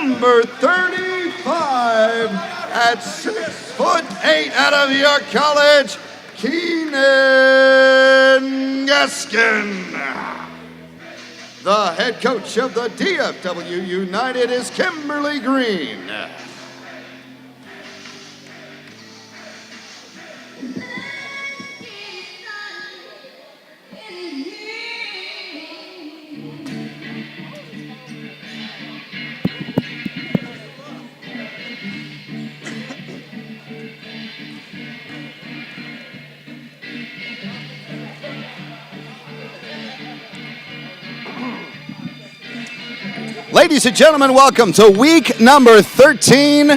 number 35 at 6'8" out of York College, Keenan Gaskin. The head coach of the DFW United is Kimberly Green. Ladies and gentlemen, welcome to week number 13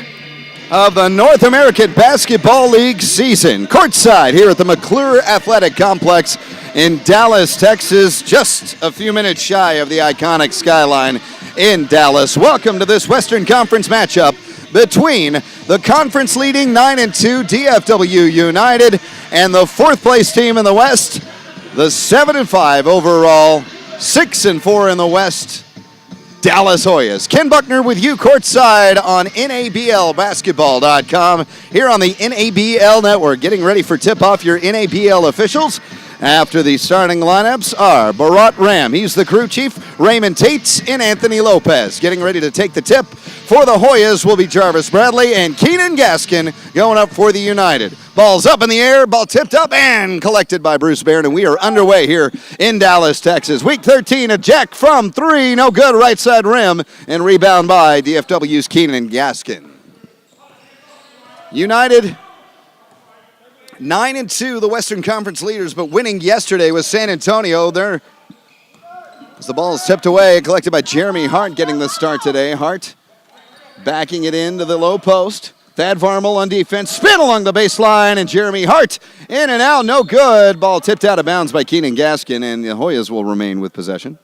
of the North American Basketball League season. Courtside here at the McClure Athletic Complex in Dallas, Texas, just a few minutes shy of the iconic skyline in Dallas. Welcome to this Western Conference matchup between the conference-leading 9-2 DFW United and the fourth-place team in the West, the 7-5 overall, 6-4 in the West, Dallas Hoyas. Ken Buckner with you courtside on NABLbasketball.com here on the NABL Network. Getting ready for tip-off. Your NABL officials after the starting lineups are Barat Ram, he's the crew chief, Raymond Tates, and Anthony Lopez. Getting ready to take the tip for the Hoyas will be Jarvis Bradley and Keenan Gaskin going up for the United. Ball's up in the air, ball tipped up and collected by Bruce Barron, and we are underway here in Dallas, Texas. Week 13, a jack from three, no good, right side rim, and rebound by DFW's Keenan Gaskin. United 9-2, the Western Conference leaders, but winning yesterday with San Antonio. There, as the ball is tipped away, collected by Jeremy Hart, getting the start today. Hart backing it into the low post. Thad Varmel on defense, spin along the baseline, and Jeremy Hart in and out, no good. Ball tipped out of bounds by Keenan Gaskin, and the Hoyas will remain with possession.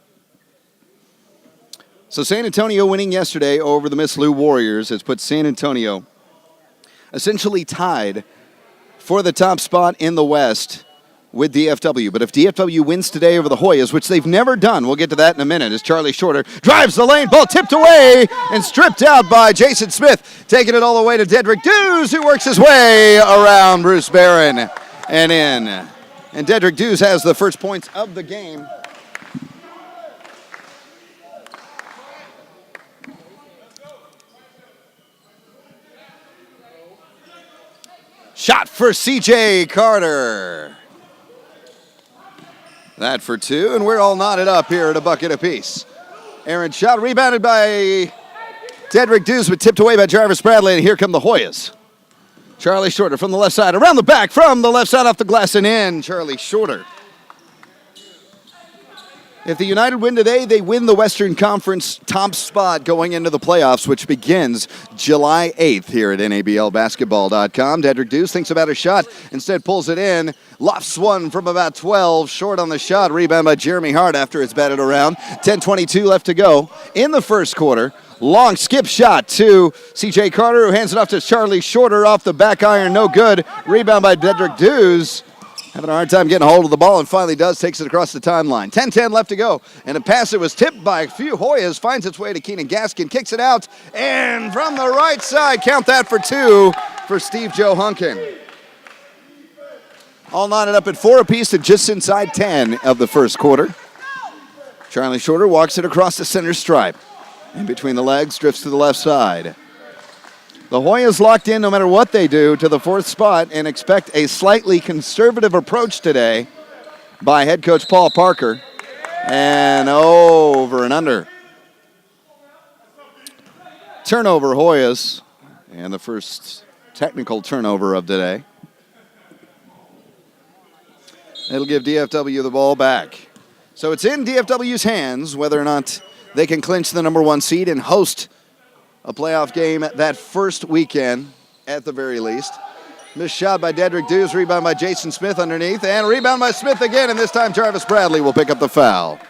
So San Antonio winning yesterday over the Miss Lou Warriors has put San Antonio essentially tied for the top spot in the West with DFW. But if DFW wins today over the Hoyas, which they've never done, we'll get to that in a minute, as Charlie Shorter drives the lane, ball tipped away and stripped out by Jason Smith, taking it all the way to Dedrick Dews, who works his way around Bruce Barron and in. And Dedrick Dews has the first points of the game. Shot for C.J. Carter. That for two, and we're all knotted up here at a bucket apiece. Aaron shot, rebounded by Dedrick Dews, but tipped away by Jarvis Bradley, and here come the Hoyas. Charlie Shorter from the left side, around the back, from the left side off the glass and in. Charlie Shorter. If the United win today, they win the Western Conference top spot going into the playoffs, which begins July 8th here at NABLbasketball.com. Dedrick Dews thinks about a shot, instead pulls it in, lofts one from about 12, short on the shot, rebound by Jeremy Hart after it's batted around. 10:22 left to go in the first quarter. Long skip shot to C.J. Carter, who hands it off to Charlie Shorter off the back iron, no good. Rebound by Dedrick Dews. Having a hard time getting a hold of the ball and finally does, takes it across the timeline. 10:10 left to go. And a pass that was tipped by a few Hoyas finds its way to Keenan Gaskin, kicks it out, and from the right side, count that for two for Steve Joe Hunkin. All knotted up at 4 apiece to just inside 10 of the first quarter. Charlie Shorter walks it across the center stripe. In between the legs, drifts to the left side. The Hoyas locked in no matter what they do to the fourth spot and expect a slightly conservative approach today by head coach Paul Parker. And over and under. Turnover Hoyas, and the first technical turnover of today. It'll give DFW the ball back. So it's in DFW's hands whether or not they can clinch the number 1 seed and host a playoff game that first weekend, at the very least. Missed shot by Dedrick Dews, rebound by Jason Smith underneath, and rebound by Smith again, and this time Jarvis Bradley will pick up the foul.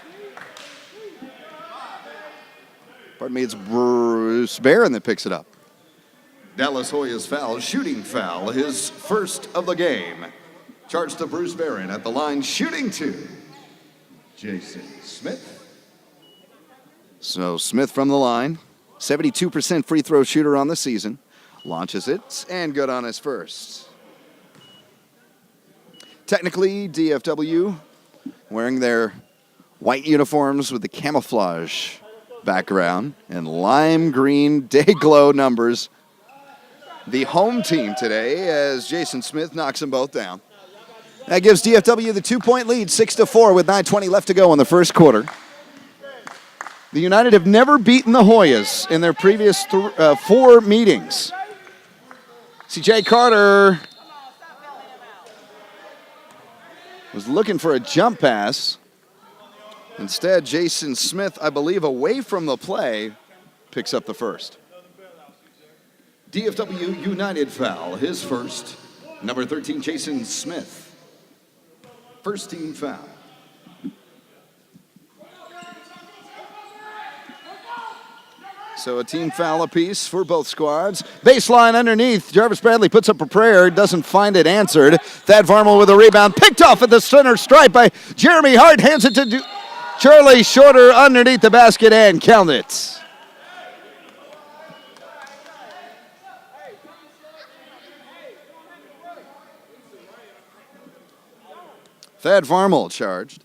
Pardon me, it's Bruce Barron that picks it up. Dallas Hoyas foul, shooting foul, his first of the game. Charged to Bruce Barron at the line, shooting two. Jason Smith. So Smith from the line. 72% free throw shooter on the season. Launches it, and good on his first. Technically, DFW wearing their white uniforms with the camouflage background and lime green day glow numbers. The home team today as Jason Smith knocks them both down. That gives DFW the 2-point lead, 6-4 with 9:20 left to go in the first quarter. The United have never beaten the Hoyas in their previous 4 meetings. CJ Carter was looking for a jump pass. Instead, Jason Smith, I believe, away from the play, picks up the first. DFW United foul, his first. Number 13, Jason Smith. First team foul. So a team foul apiece for both squads. Baseline underneath. Jarvis Bradley puts up a prayer, doesn't find it answered. Thad Varmel with a rebound, picked off at the center stripe by Jeremy Hart. Hands it to Charlie Shorter underneath the basket and count it. Thad Varmel charged.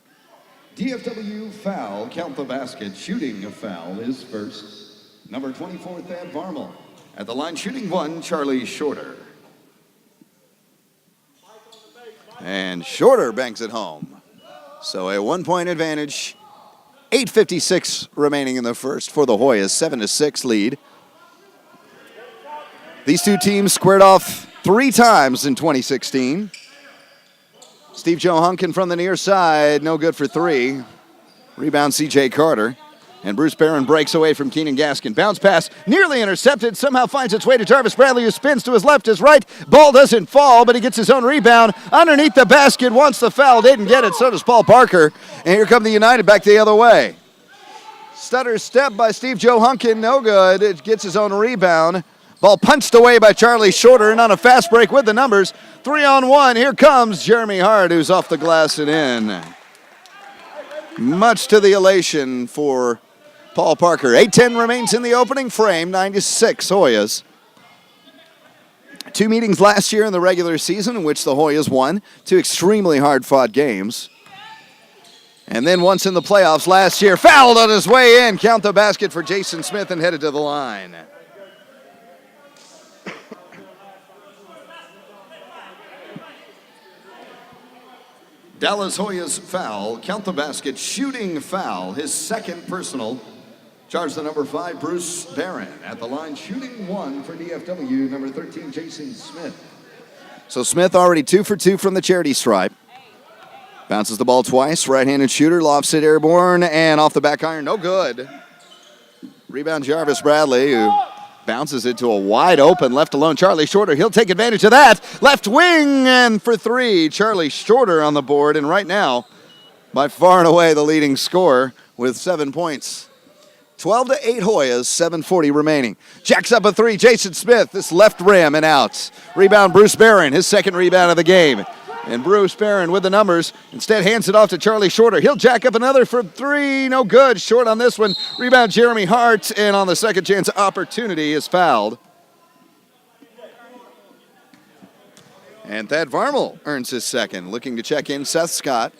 DFW foul, count the basket. Shooting a foul is first. Number 24, Thad Varmel. At the line, shooting 1, Charlie Shorter. And Shorter banks it home. So a 1-point advantage. 8:56 remaining in the first for the Hoyas, 7-6 lead. These two teams squared off 3 times in 2016. Steve Joe Hunkin from the near side, no good for 3. Rebound CJ Carter. And Bruce Barron breaks away from Keenan Gaskin. Bounce pass, nearly intercepted, somehow finds its way to Jarvis Bradley, who spins to his left, his right. Ball doesn't fall, but he gets his own rebound. Underneath the basket, wants the foul, didn't get it, so does Paul Parker. And here come the United back the other way. Stutter step by Steve Joe Hunkin, no good. It gets his own rebound. Ball punched away by Charlie Shorter, and on a fast break with the numbers. 3-on-1, here comes Jeremy Hart, who's off the glass and in. Much to the elation for Paul Parker. 8:10 remains in the opening frame, 9-6 Hoyas. 2 meetings last year in the regular season in which the Hoyas won. 2 extremely hard-fought games. And then once in the playoffs last year, fouled on his way in. Count the basket for Jason Smith and headed to the line. Dallas Hoyas foul, count the basket, shooting foul, his second personal. Charge the number 5, Bruce Barron. At the line, shooting 1 for DFW, number 13, Jason Smith. So Smith already 2 for 2 from the charity stripe. Bounces the ball twice, right-handed shooter, lofts it airborne, and off the back iron, no good. Rebound Jarvis Bradley, who bounces it to a wide open, left alone, Charlie Shorter. He'll take advantage of that. Left wing, and for 3, Charlie Shorter on the board, and right now, by far and away the leading scorer with 7 points. 12-8 Hoyas, 7:40 remaining. Jacks up a 3, Jason Smith, this left rim and out. Rebound Bruce Barron, his second rebound of the game. And Bruce Barron with the numbers, instead hands it off to Charlie Shorter. He'll jack up another for 3, no good, short on this one. Rebound Jeremy Hart, and on the second chance opportunity is fouled. And Thad Varmel earns his second. Looking to check in, Seth Scott.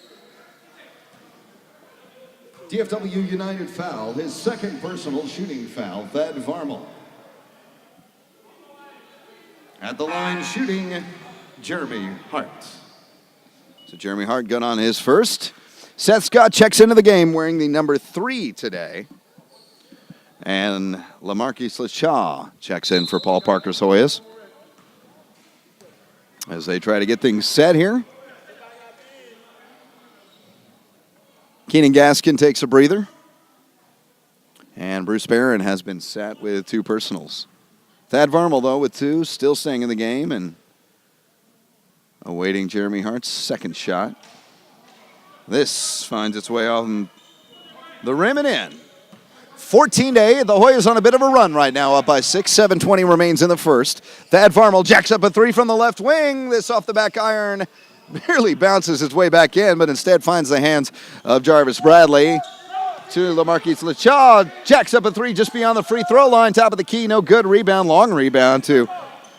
DFW United foul, his second personal shooting foul, Thad Varmel. At the line, shooting, Jeremy Hart. So Jeremy Hart got on his first. Seth Scott checks into the game wearing the number 3 today. And LaMarcus Lachaw checks in for Paul Parker's Hoyas as they try to get things set here. Keenan Gaskin takes a breather. And Bruce Barron has been sat with 2 personals. Thad Varmel, though, with 2, still staying in the game and awaiting Jeremy Hart's second shot. This finds its way off the rim and in. 14-8. The Hoyas on a bit of a run right now, up by 6. 7:20 remains in the first. Thad Varmel jacks up a 3 from the left wing. This off the back iron. Barely bounces its way back in, but instead finds the hands of Jarvis Bradley. to LaMarquise Lachaw. Jacks up a three just beyond the free throw line. Top of the key, no good. Rebound, long rebound to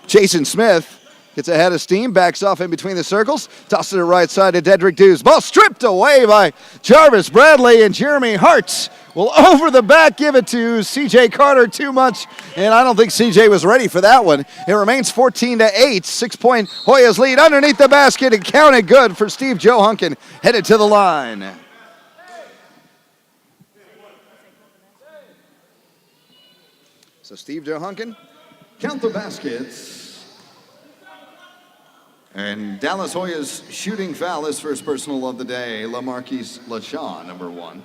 Jason Smith. Gets ahead of steam, backs off in between the circles. Tosses it right side to Dedrick Dews. Ball stripped away by Jarvis Bradley, and Jeremy Hartz will over the back give it to C.J. Carter. Too much, and I don't think C.J. was ready for that one. It remains 14-8, 6-point Hoyas lead underneath the basket, and counted good for Steve Joe Hunkin, headed to the line. So Steve Joe Hunkin, count the baskets. And Dallas Hoyas shooting foul, his first personal of the day. LaMarquise Lachaw, number 1.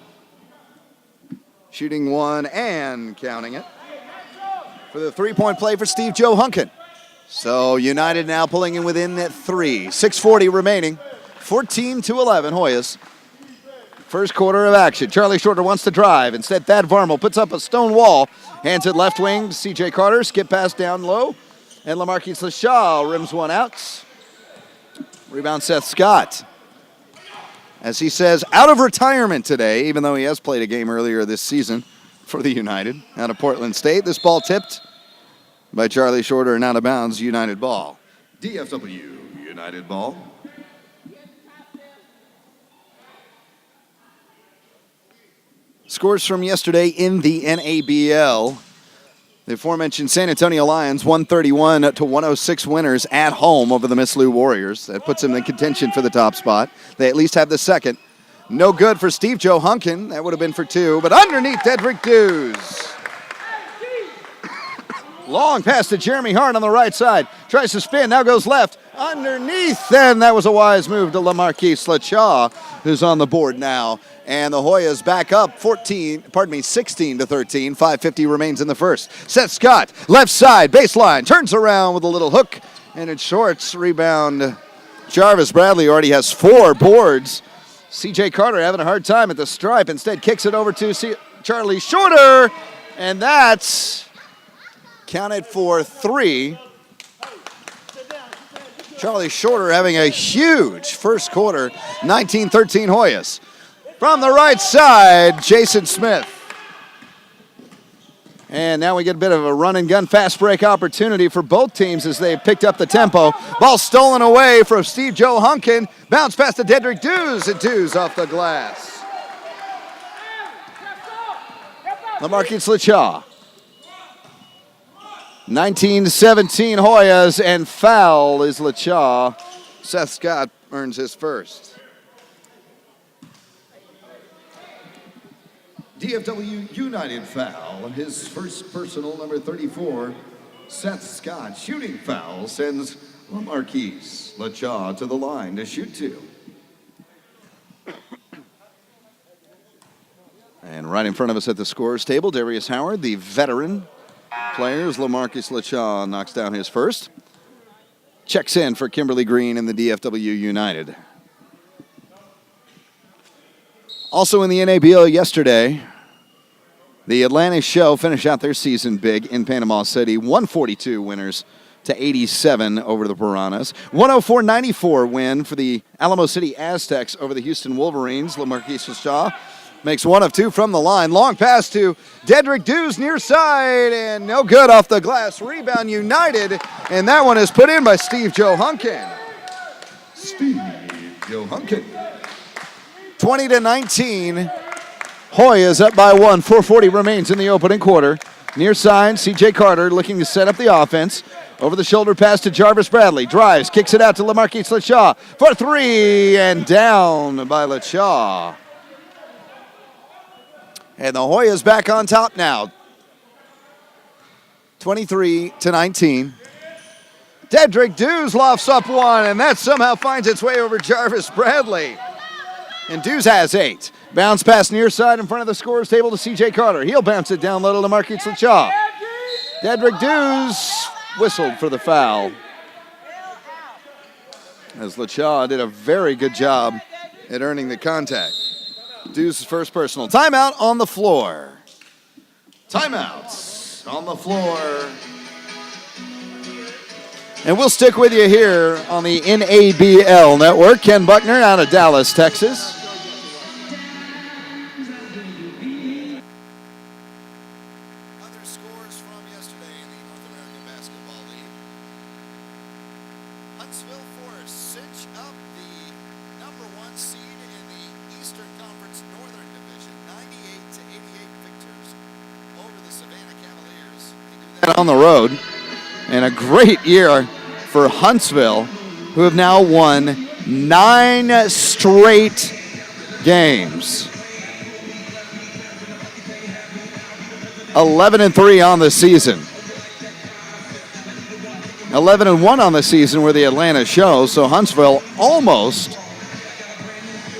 Shooting one and counting it for the three-point play for Steve Joe Hunkin. So United now pulling in within at 3. 6:40 remaining. 14-11 Hoyas. First quarter of action. Charlie Shorter wants to drive. Instead, Thad Varmel puts up a stone wall. Hands it left wing to C.J. Carter. Skip pass down low. And LaMarquise Lachaw rims one out. Rebound Seth Scott. As he says, out of retirement today, even though he has played a game earlier this season for the United out of Portland State. This ball tipped by Charlie Shorter and out of bounds, United ball. DFW, United ball. Scores from yesterday in the NABL. The aforementioned San Antonio Lions, 131-106 winners at home over the Miss Lou Warriors. That puts them in contention for the top spot. They at least have the second. No good for Steve Joe Hunkin. That would have been for 2, but underneath Dedrick Dews. Long pass to Jeremy Hart on the right side. Tries to spin, now goes left. Underneath, and that was a wise move to LaMarquise Lachaw, who's on the board now. And the Hoyas back up 16-13. 5:50 remains in the first. Seth Scott, left side, baseline, turns around with a little hook, and it shorts. Rebound. Jarvis Bradley already has 4 boards. C.J. Carter having a hard time at the stripe. Instead, kicks it over to Charlie Shorter, and that's counted for 3. Charlie Shorter having a huge first quarter. 19-13 Hoyas. From the right side, Jason Smith. And now we get a bit of a run and gun fast break opportunity for both teams as they picked up the tempo. Ball stolen away from Steve Joe Hunkin. Bounce pass to Dedrick Dews, and Dews off the glass. LaMarquise Lachaw. 19-17 Hoyas, and foul is Lachaw. Seth Scott earns his first. DFW United foul, his first personal, number 34. Seth Scott shooting foul sends LaMarquise Lachaw to the line to shoot 2. And right in front of us at the scorer's table, Darius Howard, the veteran players. LaMarquise Lachaw knocks down his first. Checks in for Kimberly Green in the DFW United. Also in the NABL yesterday, the Atlanta Show finished out their season big in Panama City. 142 winners to 87 over the Piranhas. 104-94 win for the Alamo City Aztecs over the Houston Wolverines. LaMarquise Lachaw makes 1 of 2 from the line. Long pass to Dedrick Dews near side, and no good off the glass. Rebound United, and that one is put in by Steve Joe Hunkin. Steve Joe Hunkin. 20-19. Hoyas up by 1. 4:40 remains in the opening quarter. Near side, C.J. Carter looking to set up the offense. Over the shoulder pass to Jarvis Bradley. Drives, kicks it out to LaMarquise Lachaw for 3, and down by Lachaw. And the Hoyas back on top now. 23-19. Dedrick Dews lofts up 1, and that somehow finds its way over Jarvis Bradley. And Dews has 8. Bounce pass near side in front of the scorer's table to C.J. Carter. He'll bounce it down low to LaMarquise Lachaw. Dedrick Dews whistled for the foul, as Lachaw did a very good job at earning the contact. Dews' first personal. Timeout on the floor. Timeouts on the floor. And we'll stick with you here on the NABL network. Ken Buckner out of Dallas, Texas. on the road. And a great year for Huntsville, who have now won 9 straight games. 11-3 on the season. 11-1 on the season were the Atlanta Show, so Huntsville almost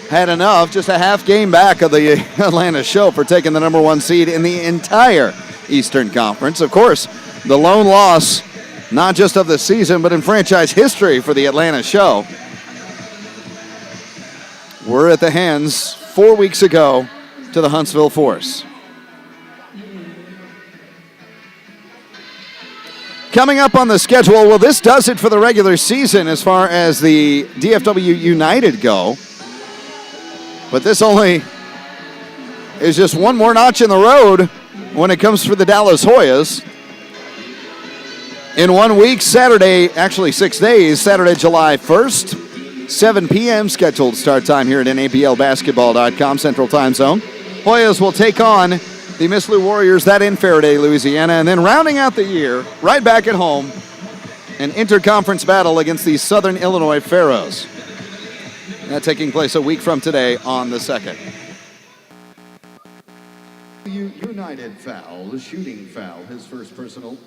had enough, just a half game back of the Atlanta Show for taking the number 1 seed in the entire Eastern Conference. Of course, the lone loss, not just of the season, but in franchise history for the Atlanta Show, were at the hands 4 weeks ago to the Huntsville Force. Coming up on the schedule, well, this does it for the regular season as far as the DFW United go. But this only is just one more notch in the road when it comes for the Dallas Hoyas. In 1 week, Saturday, actually 6 days, Saturday, July 1st, 7 p.m. scheduled start time here at NABLbasketball.com, Central Time Zone. Hoyas will take on the Miss Lou Warriors, that in Faraday, Louisiana, and then rounding out the year, right back at home, an interconference battle against the Southern Illinois Pharaohs. That taking place a week from today on the 2nd. United foul, shooting foul, his first personal.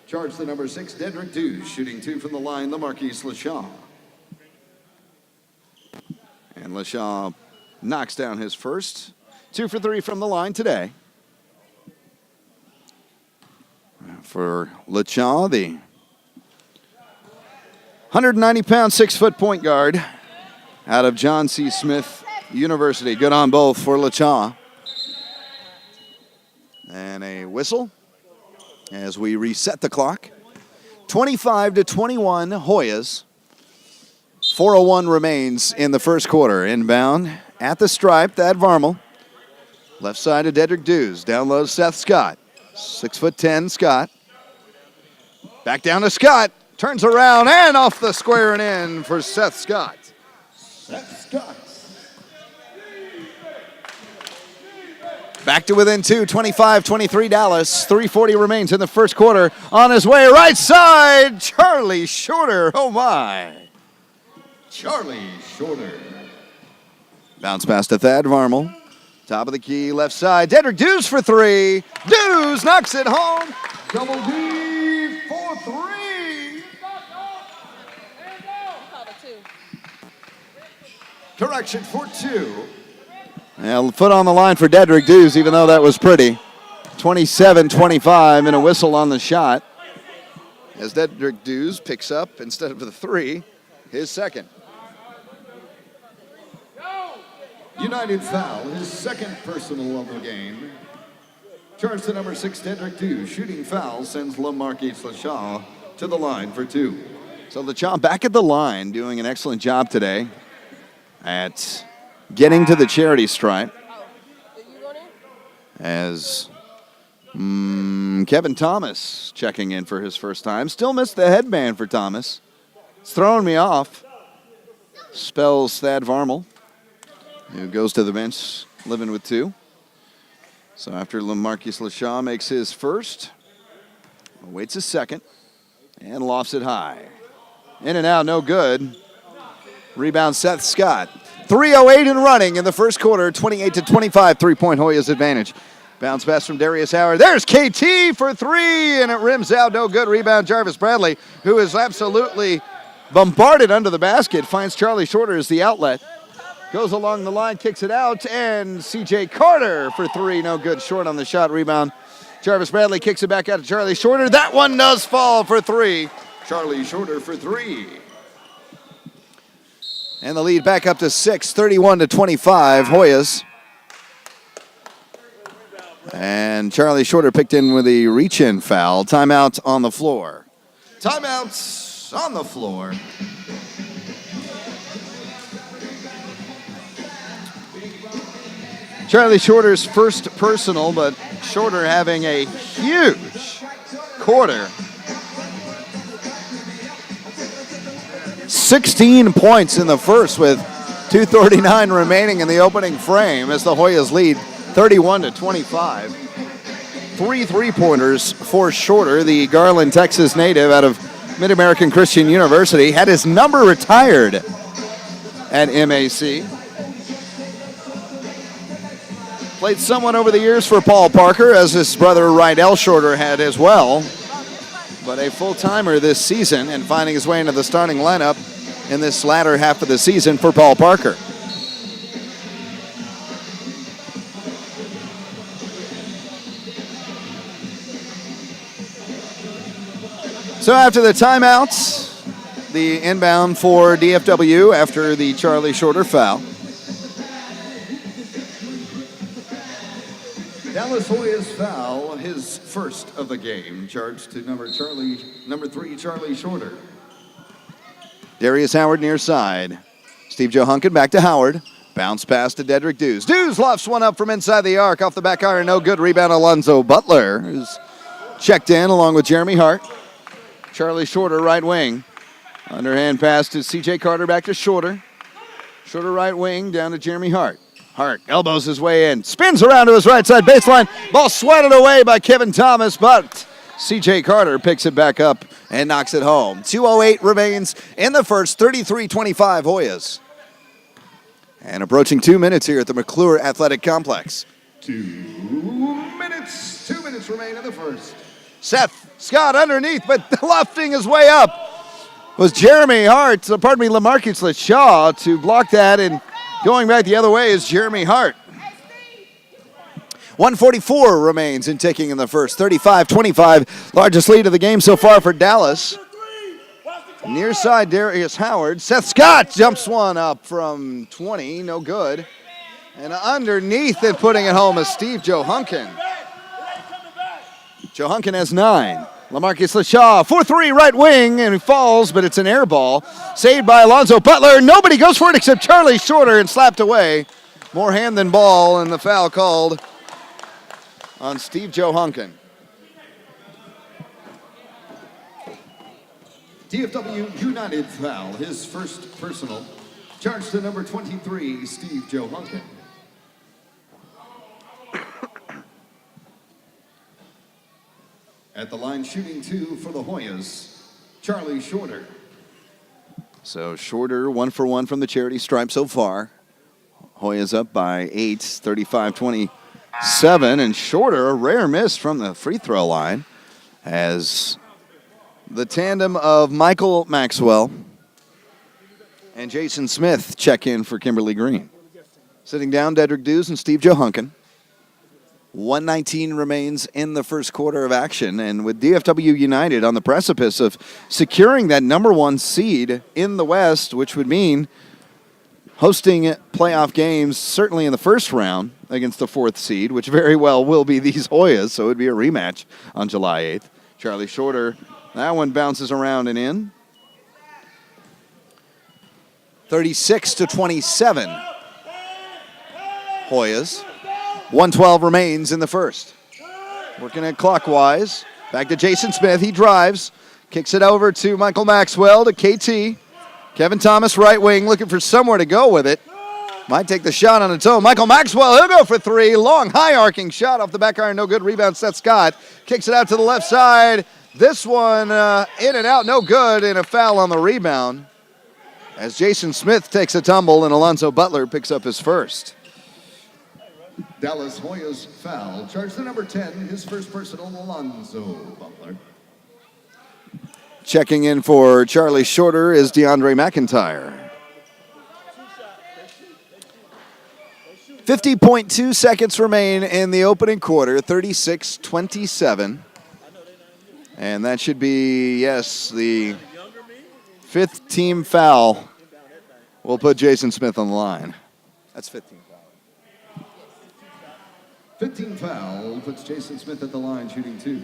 Charge the number 6, Dedrick Dews, shooting 2 from the line, LaMarquise LaShaw. And LaShaw knocks down his first. 2 for 3 from the line today. For LaShaw, the 190-pound, 6-foot point guard out of John C. Smith University. Good on both for LaShaw. And a whistle as we reset the clock. 25-21 Hoyas. 4:01 remains in the first quarter. Inbound at the stripe, Thad Varmel. Left side of Dedrick Dews. Down low, Seth Scott. 6'10" Scott. Back down to Scott. Turns around and off the square and in for Seth Scott. Seth Scott. Back to within 2, 25-23 Dallas. 3:40 remains in the first quarter. On his way, right side, Charlie Shorter. Oh, my. Charlie Shorter. Bounce pass to Thad Varmel. Top of the key, left side. Dedrick Dews for 3. Dews knocks it home. Double D for 3. Correction for 2. Well, foot on the line for Dedrick Dews, even though that was pretty. 27-25 and a whistle on the shot. As Dedrick Dews picks up, instead of the 3, his second. United foul, his second personal of the game. Charge to number 6, Dedrick Dews. Shooting foul sends LaMarquise LaShaw to the line for 2. So LaShaw back at the line, doing an excellent job today at getting to the charity stripe. As Kevin Thomas checking in for his first time. Still missed the headband for Thomas. It's throwing me off. Spells Thad Varmel, who goes to the bench, living with 2. So after LaMarquise LaShaw makes his first, waits a second, and lofts it high. In and out, no good. Rebound Seth Scott. 3:08 and running in the first quarter, 28-25, 3-point Hoyas advantage. Bounce pass from Darius Howard. There's KT for 3, and it rims out, no good. Rebound Jarvis Bradley, who is absolutely bombarded under the basket, finds Charlie Shorter as the outlet. Goes along the line, kicks it out, and CJ Carter for 3, no good. Short on the shot, rebound. Jarvis Bradley kicks it back out to Charlie Shorter. That one does fall for 3. Charlie Shorter for 3. And the lead back up to 6, 31-25, Hoyas. And Charlie Shorter picked in with a reach-in foul. Timeout on the floor. Timeouts on the floor. Charlie Shorter's first personal, but Shorter having a huge quarter. 16 points in the first with 2:39 remaining in the opening frame as the Hoyas lead 31-25. 3 3-pointers for Shorter, the Garland, Texas native out of Mid-American Christian University. Had his number retired at MAC. Played somewhat over the years for Paul Parker, as his brother Rydell Shorter had as well. But a full-timer this season and finding his way into the starting lineup in this latter half of the season for Paul Parker. So after the timeouts, the inbound for DFW after the Charlie Shorter foul. Dallas Hoyas foul, his first of the game, charged to number 3, Charlie Shorter. Darius Howard near side. Steve Johunkin back to Howard. Bounce pass to Dedrick Dews. Dews lofts one up from inside the arc, off the back iron, no good. Rebound Alonzo Butler, who's checked in along with Jeremy Hart. Charlie Shorter, right wing. Underhand pass to C.J. Carter, back to Shorter. Shorter right wing, down to Jeremy Hart. Hart elbows his way in, spins around to his right side baseline. Ball swatted away by Kevin Thomas, but C.J. Carter picks it back up and knocks it home. 2:08 remains in the first, 33-25 Hoyas. And approaching 2 minutes here at the McClure Athletic Complex. 2 minutes remain in the first. Seth Scott underneath, but lofting his way up was Jeremy Hart, LaMarcus LaShaw to block that, and going back the other way is Jeremy Hart. 1:44 remains in ticking in the first, 35-25, largest lead of the game so far for Dallas. Near side, Darius Howard. Seth Scott jumps one up from 20, no good. And underneath it, putting it home, is Steve Johunkin. Johunkin has 9. LaMarcus LaShaw, 4-3 right wing, and he falls, but it's an air ball. Saved by Alonzo Butler. Nobody goes for it except Charlie Shorter, and slapped away. More hand than ball, and the foul called on Steve Johunkin. DFW United foul, his first personal. Charge to number 23, Steve Johunkin. At the line, shooting 2 for the Hoyas, Charlie Shorter. So Shorter 1 for 1 from the charity stripe so far. Hoyas up by 8, 35-27, and Shorter, a rare miss from the free throw line, as the tandem of Michael Maxwell and Jason Smith check in for Kimberly Green. Sitting down, Dedrick Dews and Steve Johunkin. 1:19 remains in the first quarter of action, and with DFW United on the precipice of securing that number 1 seed in the West, which would mean hosting playoff games certainly in the first round against the 4th seed, which very well will be these Hoyas, so it would be a rematch on July 8th. Charlie Shorter, that one bounces around and in. 36-27 Hoyas. 1:12 remains in the first. Working it clockwise. Back to Jason Smith. He drives. Kicks it over to Michael Maxwell to KT. Kevin Thomas, right wing, looking for somewhere to go with it. Might take the shot on its own. Michael Maxwell, he'll go for 3. Long, high arcing shot off the back iron. No good. Rebound, Seth Scott. Kicks it out to the left side. This one in and out, no good, and a foul on the rebound. As Jason Smith takes a tumble and Alonzo Butler picks up his first. Dallas Hoyas foul. Charge to number 10, his first personal, Alonzo Butler. Checking in for Charlie Shorter is DeAndre McIntyre. 50.2 seconds remain in the opening quarter, 36-27. And that should be, yes, the 5th team foul. We'll put Jason Smith on the line. That's 15. 15 foul puts Jason Smith at the line, shooting 2.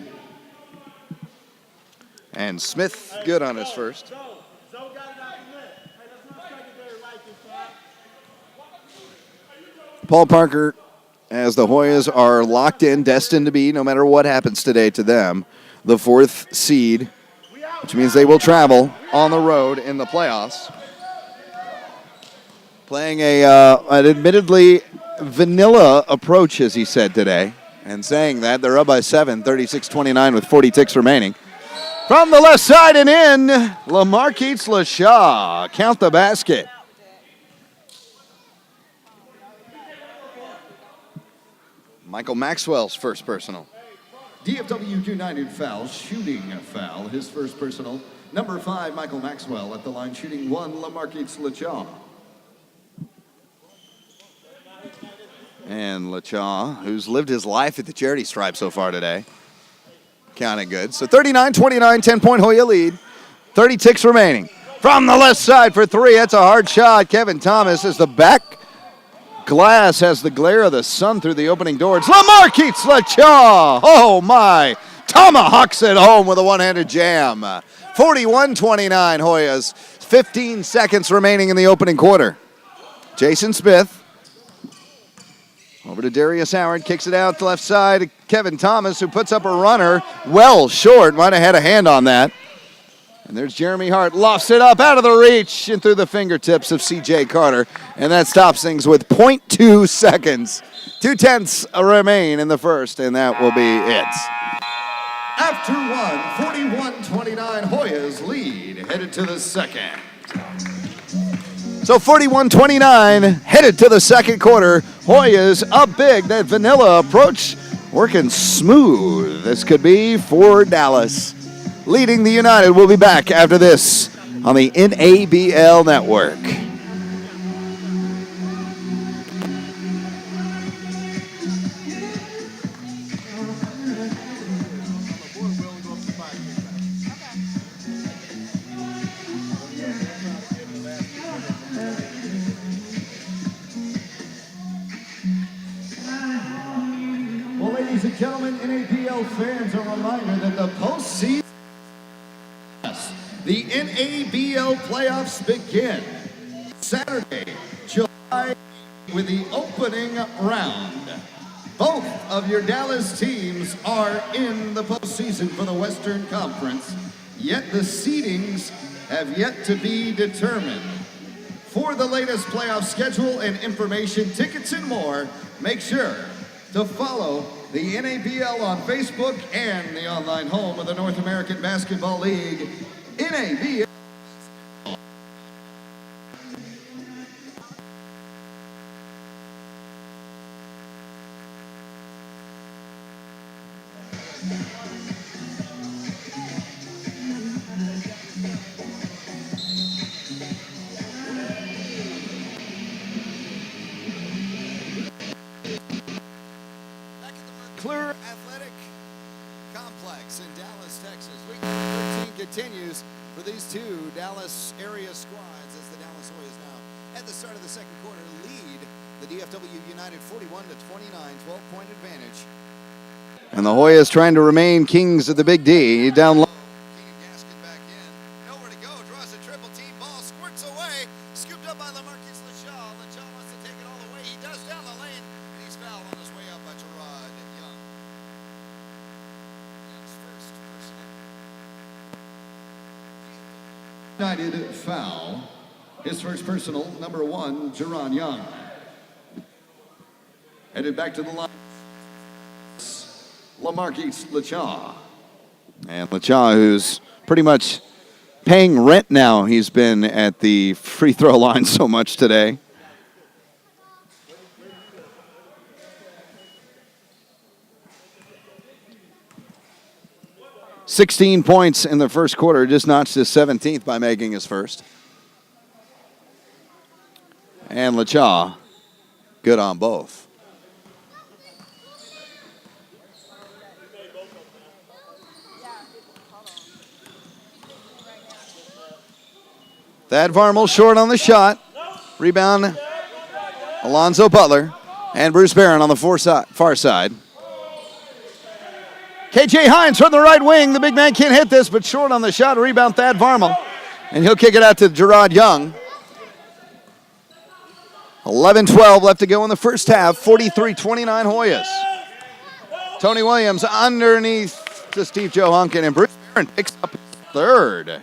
And Smith good on his first. Paul Parker, as the Hoyas are locked in, destined to be, no matter what happens today to them, the 4th seed, which means they will travel on the road in the playoffs. Playing an admittedly vanilla approach, as he said today, And saying that, they're up by 7, 36-29 with 40 ticks remaining. From the left side and in, Lamarquise LaShaw. Count the basket. Michael Maxwell's first personal. DFW United foul, shooting foul. His first personal. Number 5, Michael Maxwell at the line, shooting 1, Lamarquise LaShaw. And LaChaw, who's lived his life at the charity stripe so far today. Counting good. So 39-29, 10-point Hoya lead. 30 ticks remaining. From the left side for 3. That's a hard shot. Kevin Thomas as the back glass has the glare of the sun through the opening door. It's Lamarquise LaChaw. Oh, my. Tomahawks it home with a one-handed jam. 41-29 Hoyas. 15 seconds remaining in the opening quarter. Jason Smith. Over to Darius Howard, kicks it out to left side. Kevin Thomas, who puts up a runner well short. Might have had a hand on that. And there's Jeremy Hart, lofts it up out of the reach and through the fingertips of C.J. Carter. And that stops things with 0.2 seconds. 2/10 remain in the first, and that will be it. After 41-29, Hoyas lead, headed to the second. So 41-29, headed to the second quarter. Hoyas up big. That vanilla approach working smooth. This could be for Dallas. Leading the United. We'll be back after this on the NABL Network. Well, ladies and gentlemen, NABL fans, a reminder that the postseason, the NABL playoffs begin Saturday, July, with the opening round. Both of your Dallas teams are in the postseason for the Western Conference, yet the seedings have yet to be determined. For the latest playoff schedule and information, tickets and more, make sure to follow the NABL on Facebook and the online home of the North American Basketball League, NABL. Clear Athletic Complex in Dallas, Texas. Week 13 continues for these two Dallas area squads as the Dallas Hoyas now at the start of the second quarter lead the DFW United 41-29, 12-point advantage. And the Hoyas trying to remain kings of the Big D. Down low. Gaskin back in. Nowhere to go. Draws a triple team ball. Squirts away. Scooped up by Lamarquise LaShaw. LaShaw wants to take it all the way. He does down the lane. And he's fouled on his way up by Gerard Young. Young's first personal. United foul. His first personal, number 1, Gerard Young. Headed back to the line, Lamarquise LaShaw. And LaChaw, who's pretty much paying rent now. He's been at the free throw line so much today. "16 points in the first quarter, just notched his 17th by making his first. And LaChaw, good on both. Thad Varmel short on the shot. Rebound, Alonzo Butler. And Bruce Barron on the far side. KJ Hines from the right wing. The big man can't hit this, but short on the shot. Rebound, Thad Varmel. And he'll kick it out to Gerard Young. 11-12 left to go in the first half. 43-29 Hoyas. Tony Williams underneath to Steve Joe Hunkin. And Bruce Barron picks up his third.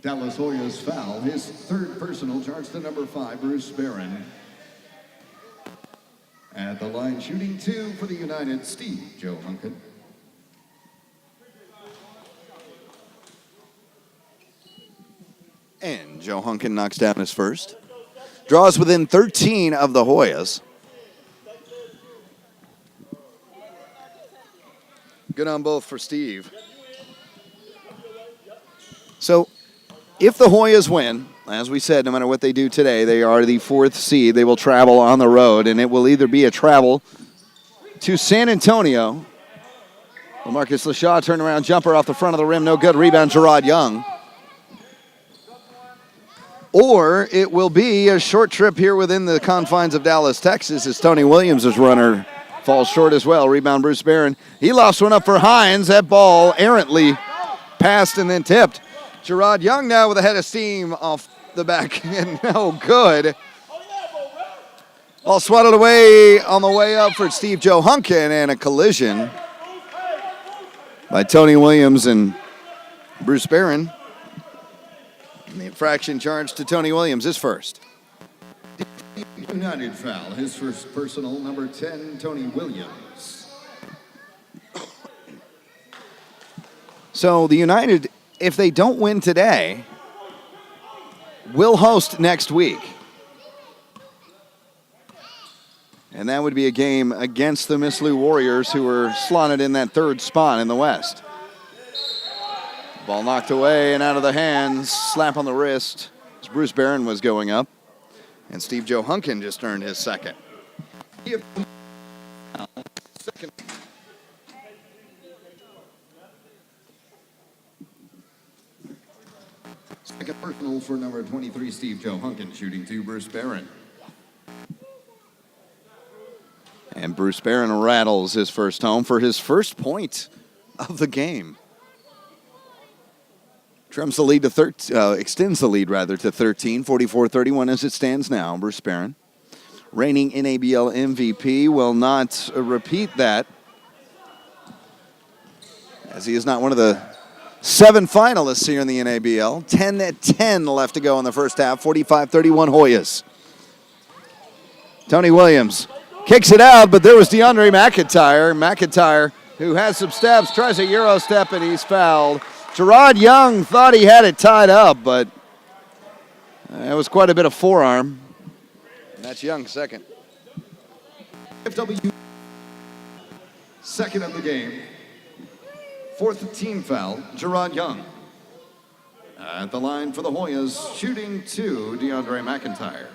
Dallas Hoyas foul. His third personal, charged to number 5, Bruce Barron. At the line, shooting 2 for the United, Steve Joe Hunkin. And Joe Hunkin knocks down his first. Draws within 13 of the Hoyas. Good on both for Steve. So, if the Hoyas win, as we said, no matter what they do today, they are the 4th seed. They will travel on the road, and it will either be a travel to San Antonio. Marcus Lashaw turnaround jumper off the front of the rim. No good. Rebound, Gerard Young. Or it will be a short trip here within the confines of Dallas, Texas, as Tony Williams' runner falls short as well. Rebound, Bruce Barron. He lost one up for Hines. That ball errantly passed and then tipped. Gerard Young now with a head of steam off the back and no good. Ball swatted away on the way up for Steve Joe Hunkin, and a collision by Tony Williams and Bruce Barron. And the infraction charged to Tony Williams is first. United foul. His first personal, number 10, Tony Williams. So the United, if they don't win today, will host next week. And that would be a game against the Miss Lou Warriors, who are slotted in that 3rd spot in the West. Ball knocked away and out of the hands. Slap on the wrist as Bruce Barron was going up. And Steve Joe Hunkin just earned his second. Second personal for number 23, Steve Joe Hunkin, shooting 2, Bruce Barron. And Bruce Barron rattles his first home for his first point of the game. Extends the lead to 13, 44-31 as it stands now. Bruce Barron, reigning NABL MVP, will not repeat that, as he is not one of the 7 finalists here in the NABL. 10 left to go in the first half. 45-31 Hoyas. Tony Williams kicks it out, but there was DeAndre McIntyre. McIntyre, who has some steps, tries a Euro step, and he's fouled. Gerard Young thought he had it tied up, but it was quite a bit of forearm. That's Young's second. FW, second of the game. 4th team foul, Gerard Young. At the line for the Hoyas, shooting 2, DeAndre McIntyre.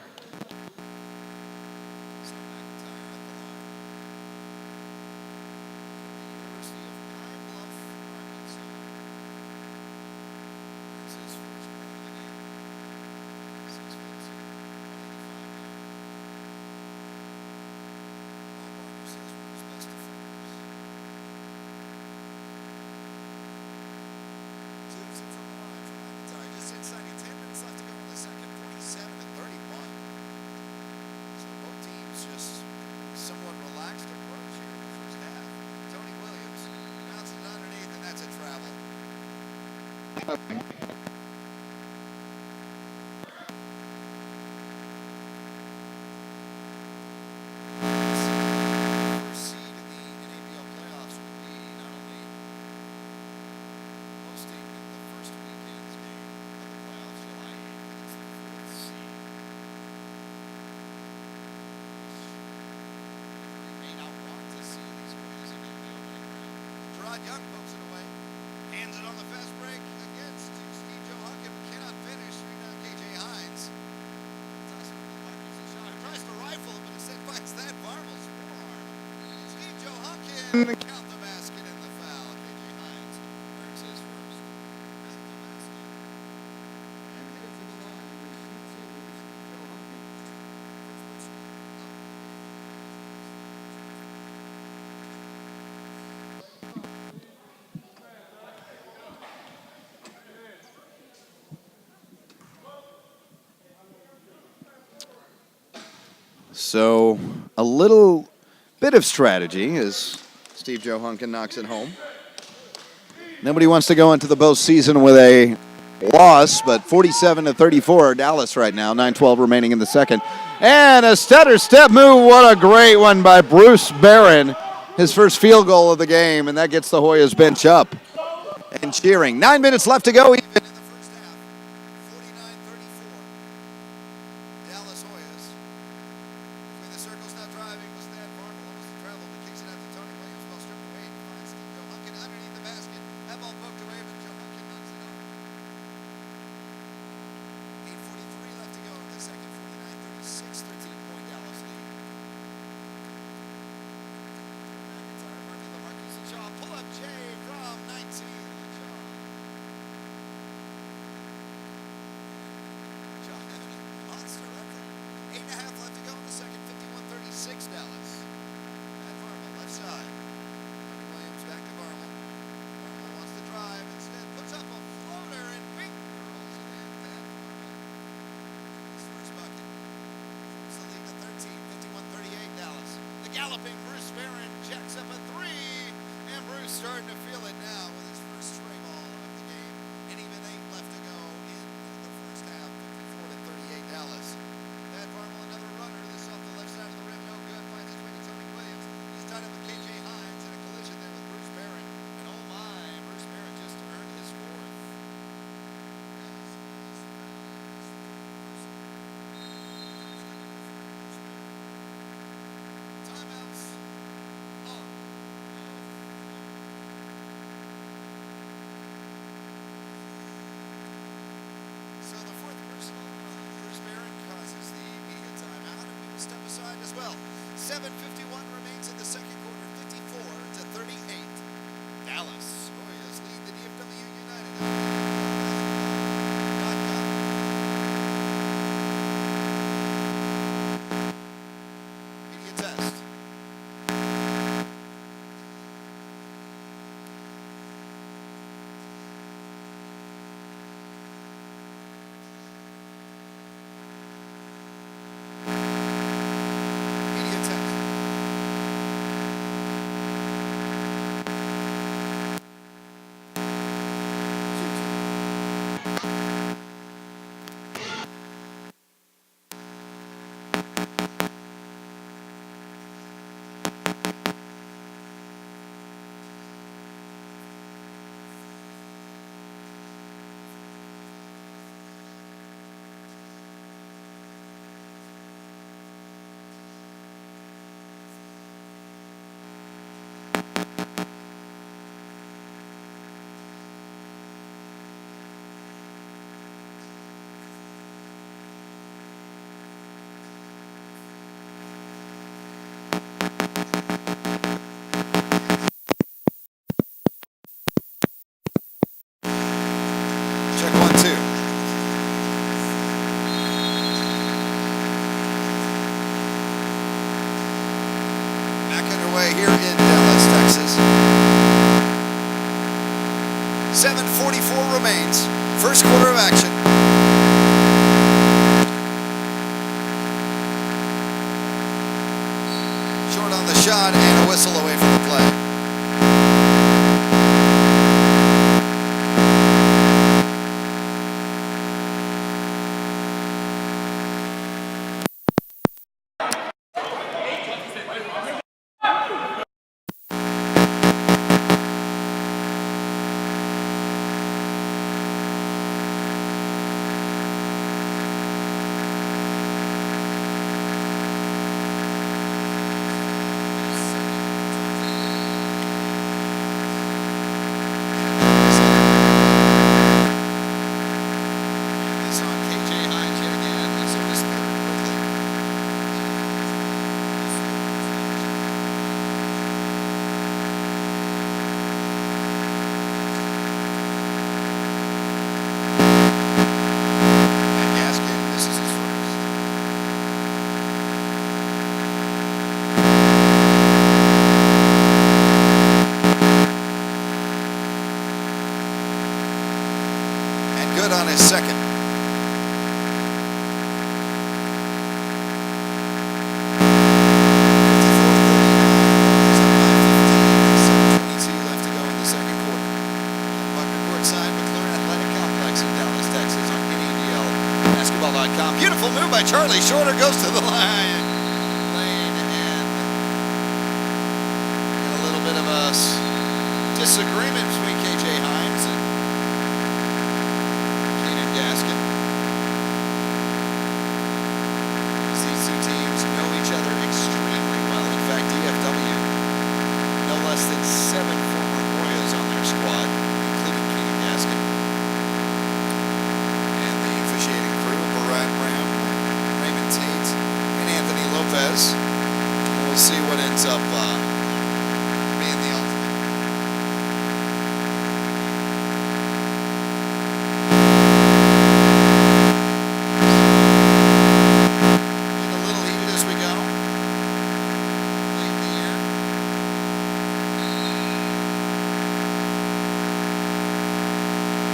Young pokes it away, hands it on the fast break against Steve Joe Hunkin, cannot finish. Rebound KJ Hines. Tries to rifle, but instead finds that Marvel's forearm. Steve Joe Hunkin count the basket and the foul. KJ Hines earns his first. So a little bit of strategy as Steve Joe Hunkin knocks it home. Nobody wants to go into the postseason with a loss, but 47-34 Dallas right now. 9:12 remaining in the second. And a stutter step move. What a great one by Bruce Barron. His first field goal of the game, and that gets the Hoyas bench up and cheering. 9 minutes left to go. Even in the first half. 49-34. Dallas Hoyas. Between the circles now driving was Thad Farmer. Almost to travel, but kicks it out to Tony Williams. Ball stripped away. He finds Steve Joe Hunkin underneath the basket. That ball poked away, but Joe Hunkin knocks it over. 8:43 left to go in the second. 49-36. 13-point Dallas lead. McIntyre, Murphy, LaMarcus, and Shaw. Pull up Jay from 19. Monster left there. 8.5 left to go in the second. 51-36 Dallas. At Varmel, left side. Tony Williams back to Varmel. Varmel wants to drive. Instead puts up a floater and bing! Rolls it in. Thad Varmel. His first bucket. It's the lead to 13. 51-38 Dallas. The galloping Bruce Barron jacks up a three. And Bruce starting to feel it now with his first stray ball of the game. And even 8 left to go in the first half. 54-38 Dallas. Thad Varmel, another runner. This off the left side of the rim. No good. Finds his way to Tony Williams. He's tied up with KJ Hines in a collision there with Bruce Barron. And oh my, Bruce Barron just earned his fourth. Timeouts on. So the fourth personal on Bruce Barron causes the immediate timeout, and we will step aside as well. 7:51 remains in the second quarter. 54-38. Dallas Hoyas lead the DFW United. Media test. Media test. Check 1-2. Back underway here in Dallas, Texas. 7:44 remains. First quarter of action. Short on the shot and a whistle away from the play. This on KJ Hines yet again. So his third quickly. And Gaskin, this is his first. And good on his second. Left to go in the second quarter. Bucket court side, McLaren Athletic Complex in Dallas. Charlie Shorter goes to the line. Lane and a little bit of a disagreement between KJ Himes and Keenan Gaskin. These two teams know each other extremely well. In fact, DFW, no less than 7 former Hoyas on their squad, including Keenan Gaskin. And the officiating crew, Barat Ram, Raymond Tate, and Anthony Lopez. We'll see what ends up being the ultimate. Getting a little heated as we go. Late in the year.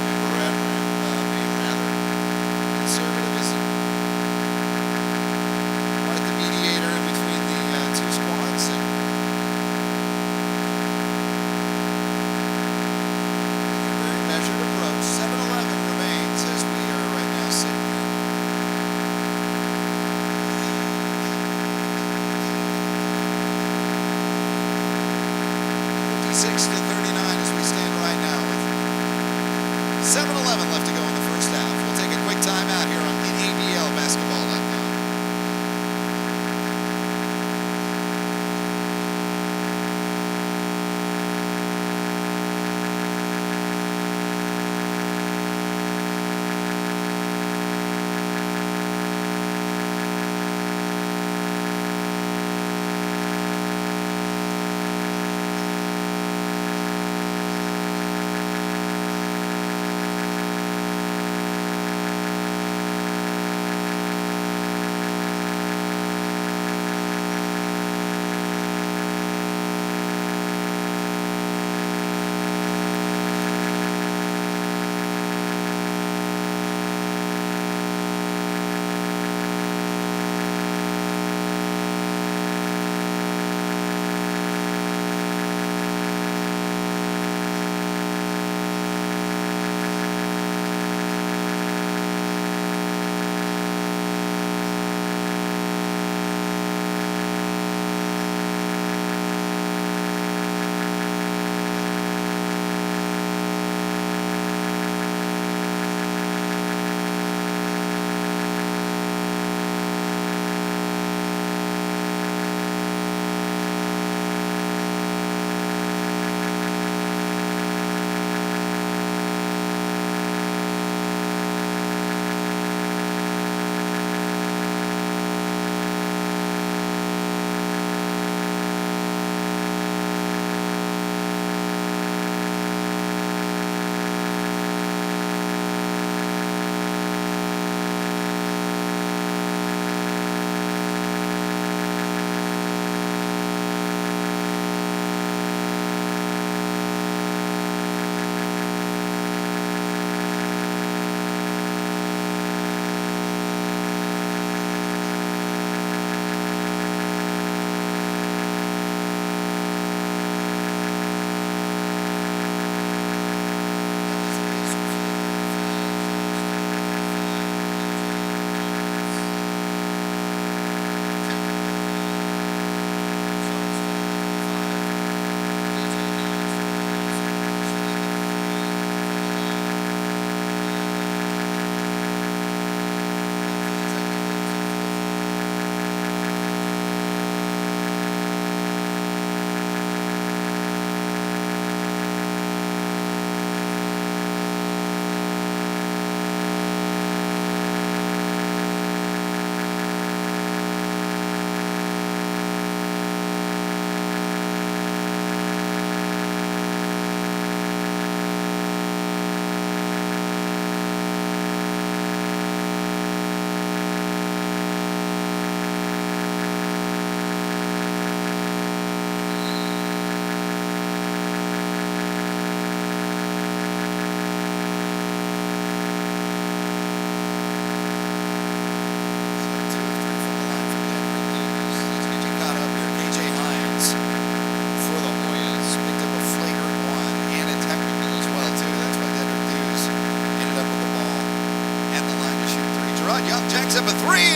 And Barat Ram being rather conservative is quite the mediator in between the two squads. And a very measured approach. 7-11 remains as we are right now sitting here. 56-39 as we stand right now with 7-11 left to go in the first half. We'll take a quick timeout here on NABLBasketball.com.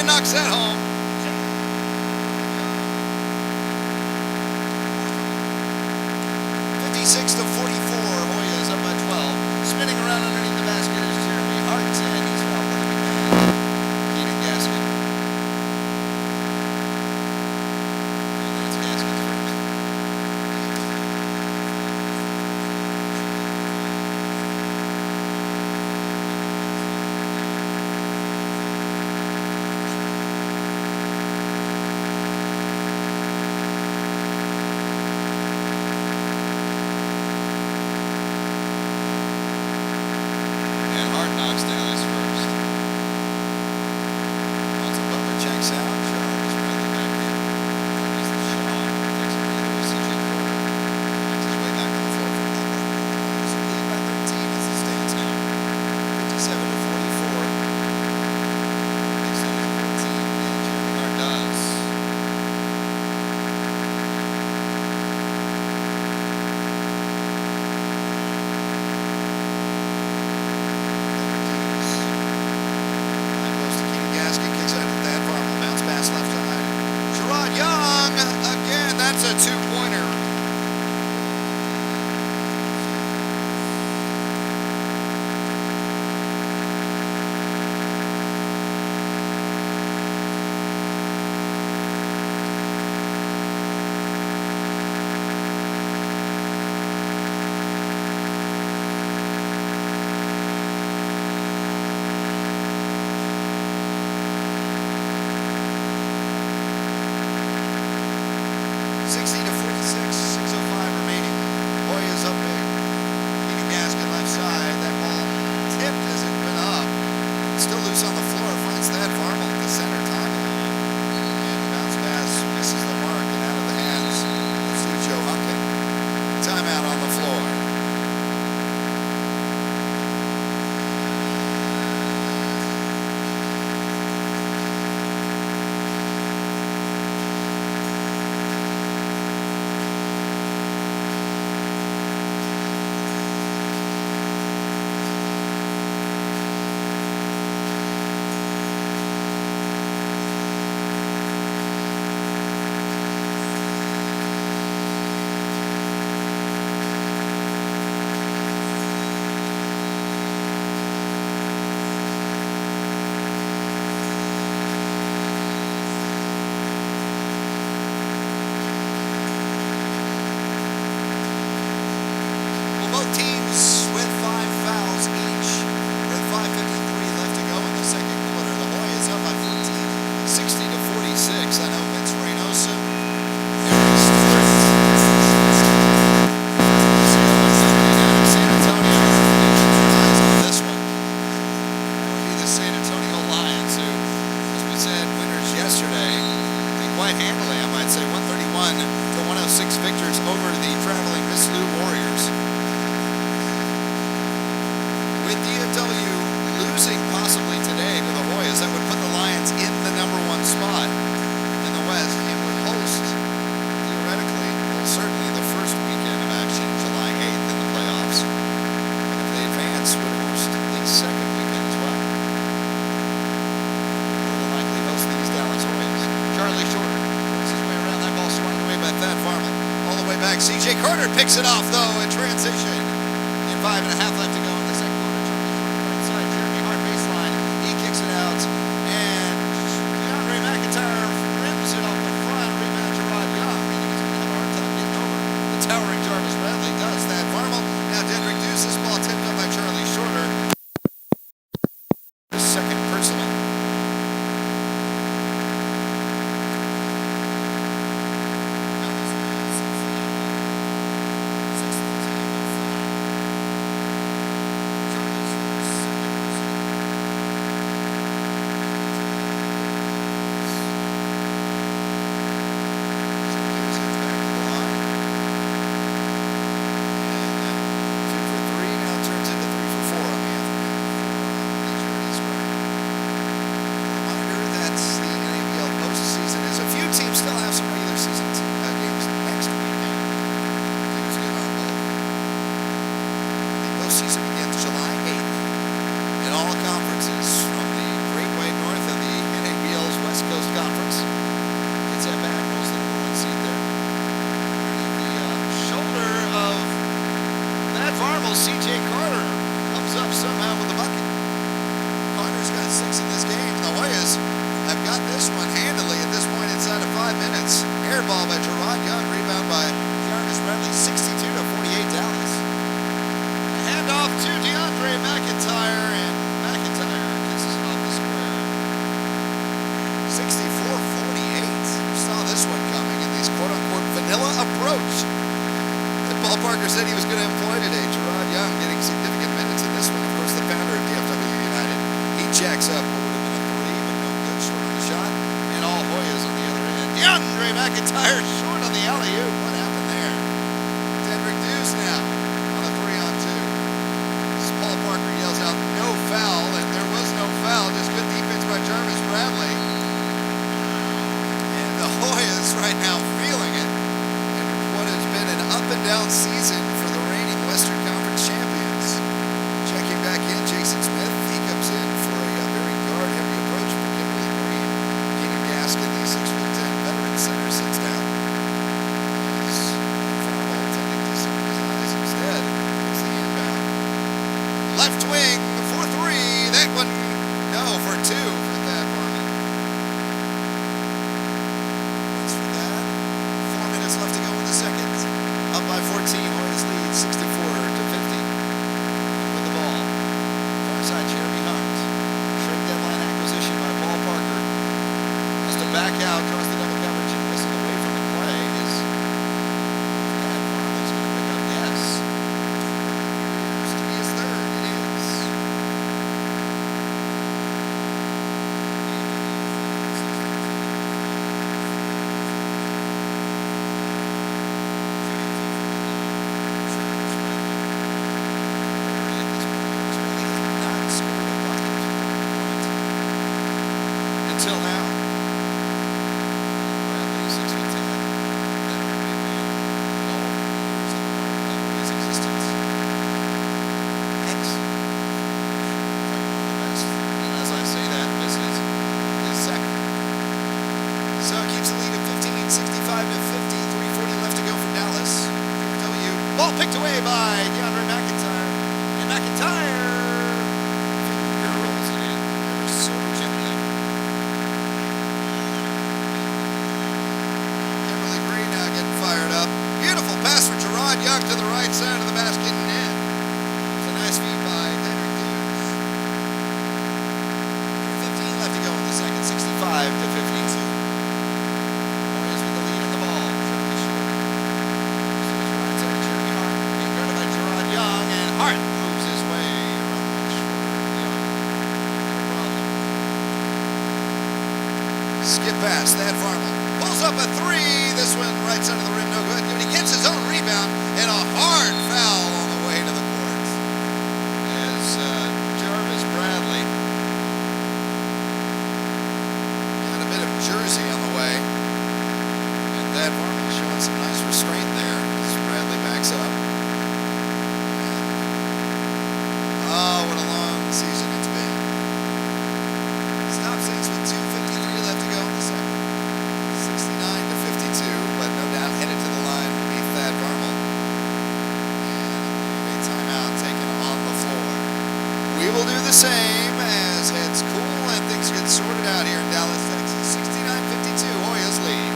Ryan knocks that home. Six to 44, Hoyas up by 12. Spinning around underneath the basket is Jeremy Hart, and he's fouled by the big man, Keenan Gaskin. And that's Gaskin's first. Knocks down his first. Once a Butler checks out, Charles Bradley back in. He's the shot. Takes a breather with CJ Carter. Finds his way back on the floor for Butler. He's leading by 13 as it stands now. 57 to 44. Extends to 14, and Jeremy Hart does. That's a two-pointer. CJ Carter picks it off, though, in transition. And 5.5 left to go in the second quarter. Right side, Jeremy Hart baseline. He kicks it out. And DeAndre McIntyre rims it off the front. Rebound Gerard Young. And he's going to have a hard time getting over. The towering Jarvis Bradley does that. Farmel. Now Dedrick Deuce. This ball tipped up by Charlie Shorter. Second personal. vanilla approach that Paul Parker said he was going to employ today. Gerard Young getting significant minutes in this one. Of course, the founder of DFW United. He jacks up what would have been a 3, but no good, short on the shot. And all Hoyas on the other end. DeAndre McIntyre short on the alley-oop. What happened there? Dedrick Deuce now on the 3-on-2. Paul Parker yells out, no foul, and there was no foul. Just good defense by Jarvis Bradley. And the Hoyas right now feeling it. And what has been an up-and-down season for the reigning Western Conference champions. Checking back in, Jason Smith. He comes in for a very guard-heavy approach for Kimberly Green. Keenan Gaskin, the 6'10" veteran center, sits down. He's Farmall tending to some of his eyes instead. It's the inbound. Left wing for 3. That one, no, for 2 for that one. That's for that. 4 minutes left to go in the second. Up by 14, Hoyas lead 64 to 50. With the ball. Far side, Jeremy Hunt. Trade deadline acquisition by Paul Parker. Has to back out, draws the double coverage, and whistle away from the play. Is that Farmall's going to pick up? Yes. Appears to be his third. It is. Until now. Bradley, 6'10". His existence. Excellent. One of the best. And as I say that, this is his second. So it keeps the lead at 15, 65 to 50. 3:40 left to go for Dallas. W. Ball picked away by DeAndre McIntyre. And McIntyre rolls it in ever so gently. Kimberly Green now getting fired up. Beautiful pass for Gerard Young to the right side of the basket and in. It's a nice feed by Dedrick Deuce. 3:15 left to go in the second, 65 to 52. Hoyas with the lead in the ball. Jeremy Short. This is right side, Jeremy Hart. Being guarded by Gerard Young, and Hart moves his way around the short. Young. No problem. Skip pass, Thad Farmall. Pulls up a 3. This one right side of the rim, no good. But he gets his own rebound and a hard foul on the way to the court. As Jarvis Bradley got a bit of jersey on the way. And Thad Farmall showing some nice restraint there as Bradley backs up. Oh, what a long season it's been. Stop six with 2:53 left to go in the second. 69 to 52, but no doubt headed to the line will be Thad Farmall. And a timeout taken on the floor. We will do the same as heads cool and things get sorted out here in Dallas, Texas. 69-52, Hoyas lead.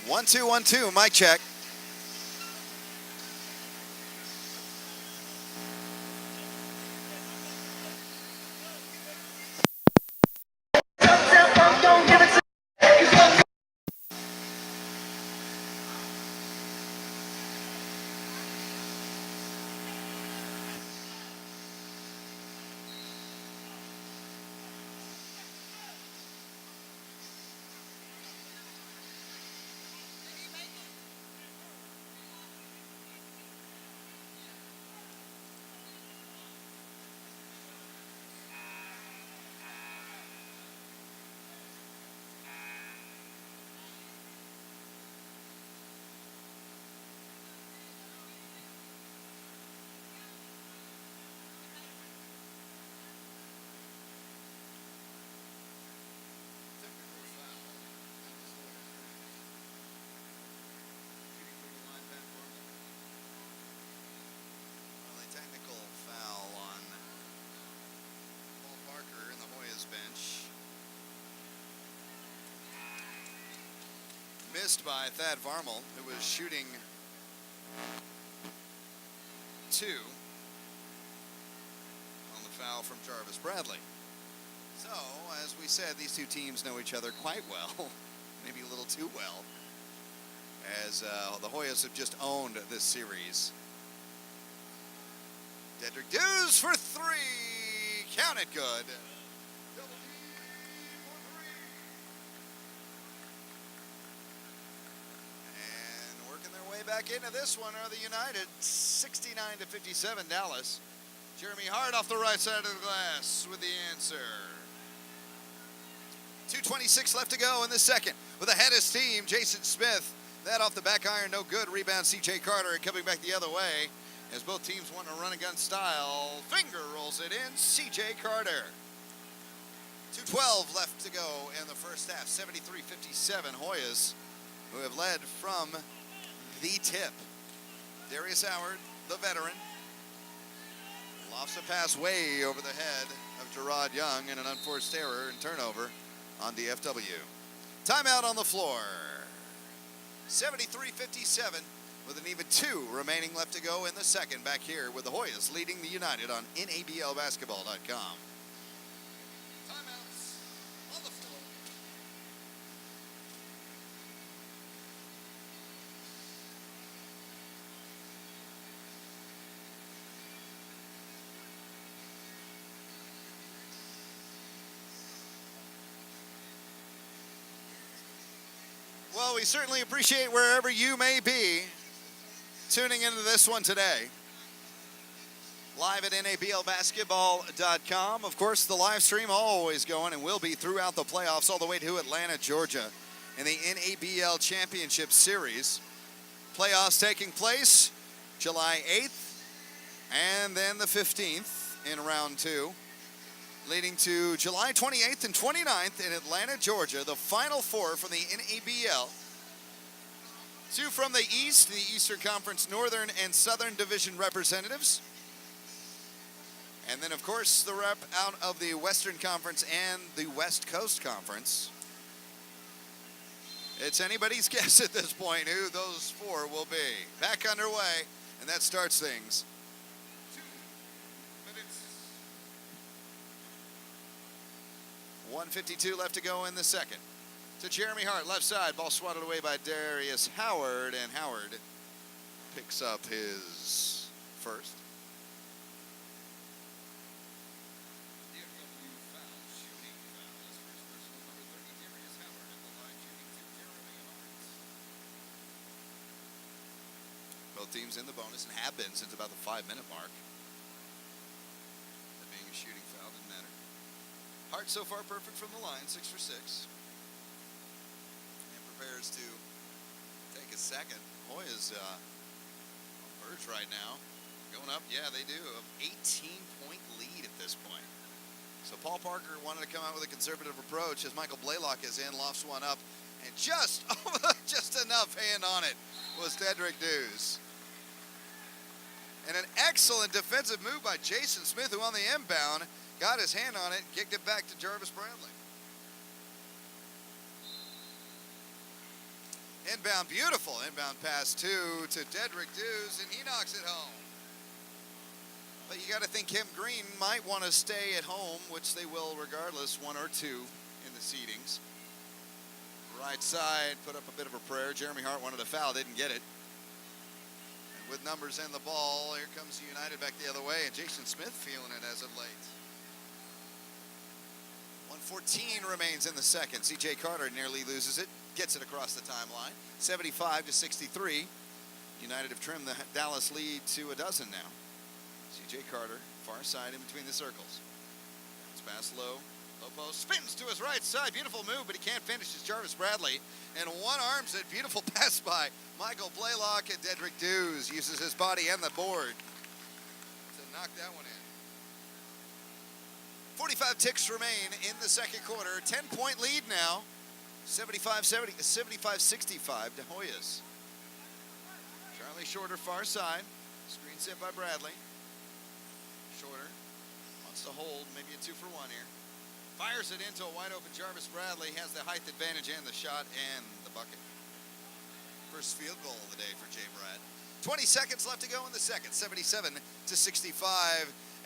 One, two, 1, 2, mic check. missed by Thad Varmel, who was shooting 2 on the foul from Jarvis Bradley. So, as we said, these two teams know each other quite well, maybe a little too well, as the Hoyas have just owned this series. Dedrick Dews for 3, count it good. And working their way back into this one are the United, 69-57 Dallas. Jeremy Hart off the right side of the glass with the answer. 2:26 left to go in the second. With ahead his team, Jason Smith. That off the back iron, no good. Rebound, C.J. Carter coming back the other way. As both teams want to run a gun style. Finger rolls it in, C.J. Carter. 2:12 left to go in the first half. 73-57 Hoyas, who have led from the tip. Darius Howard, the veteran, lofts a pass way over the head of Gerard Young and an unforced error and turnover on DFW. Timeout on the floor. 73-57 with an even 2 remaining left to go in the second. Back here with the Hoyas leading the United on NABLbasketball.com. Timeouts on the floor. Well, we certainly appreciate wherever you may be tuning into this one today. Live at NABLbasketball.com. Of course, the live stream always going and will be throughout the playoffs all the way to Atlanta, Georgia in the NABL Championship Series. Playoffs taking place July 8th and then the 15th in round 2. Leading to July 28th and 29th in Atlanta, Georgia, the Final 4 from the NABL. 2 from the East, the Eastern Conference Northern and Southern Division representatives. And then, of course, the rep out of the Western Conference and the West Coast Conference. It's anybody's guess at this point who those 4 will be. Back underway, and that starts things. 2 minutes. 1:52 left to go in the second. To Jeremy Hart, left side. Ball swatted away by Darius Howard, and Howard picks up his first. DFW foul, shooting foul. His first personal, number 30, Darius Howard at the line, shooting to Jeremy Hart. Both teams in the bonus and have been since about the 5-minute mark. That being a shooting foul, didn't matter. Hart so far perfect from the line, 6 for 6. Prepares to take a second. Hoyas on verge right now. Going up, yeah, they do. An 18-point lead at this point. So Paul Parker wanted to come out with a conservative approach as Michael Blaylock is in, lofts one up, and just enough hand on it was Dedrick Dews. And an excellent defensive move by Jason Smith, who on the inbound got his hand on it, kicked it back to Jarvis Bradley. Inbound, beautiful inbound pass to Dedrick Dews, and he knocks it home. But you got to think Kim Green might want to stay at home, which they will regardless, 1 or 2 in the seedings. Right side, put up a bit of a prayer. Jeremy Hart wanted a foul, didn't get it. And with numbers in the ball, here comes the United back the other way, and Jason Smith feeling it as of late. 1:14 remains in the second. C.J. Carter nearly loses it. Gets it across the timeline. 75-63. United have trimmed the Dallas lead to a dozen now. C.J. Carter, far side in between the circles. It's pass low. Low post. Spins to his right side. Beautiful move, but he can't finish. It's Jarvis Bradley. And one arms it. Beautiful pass by Michael Blaylock, and Dedrick Dews uses his body and the board to knock that one in. 45 ticks remain in the second quarter. 10-point lead now. 75-65 to Hoyas. Charlie Shorter, far side. Screen set by Bradley. Shorter wants to hold, maybe a 2-for-1 here. Fires it into a wide open Jarvis Bradley. Has the height advantage and the shot and the bucket. first field goal of the day for Jay Brad. 20 seconds left to go in the second. 77-65.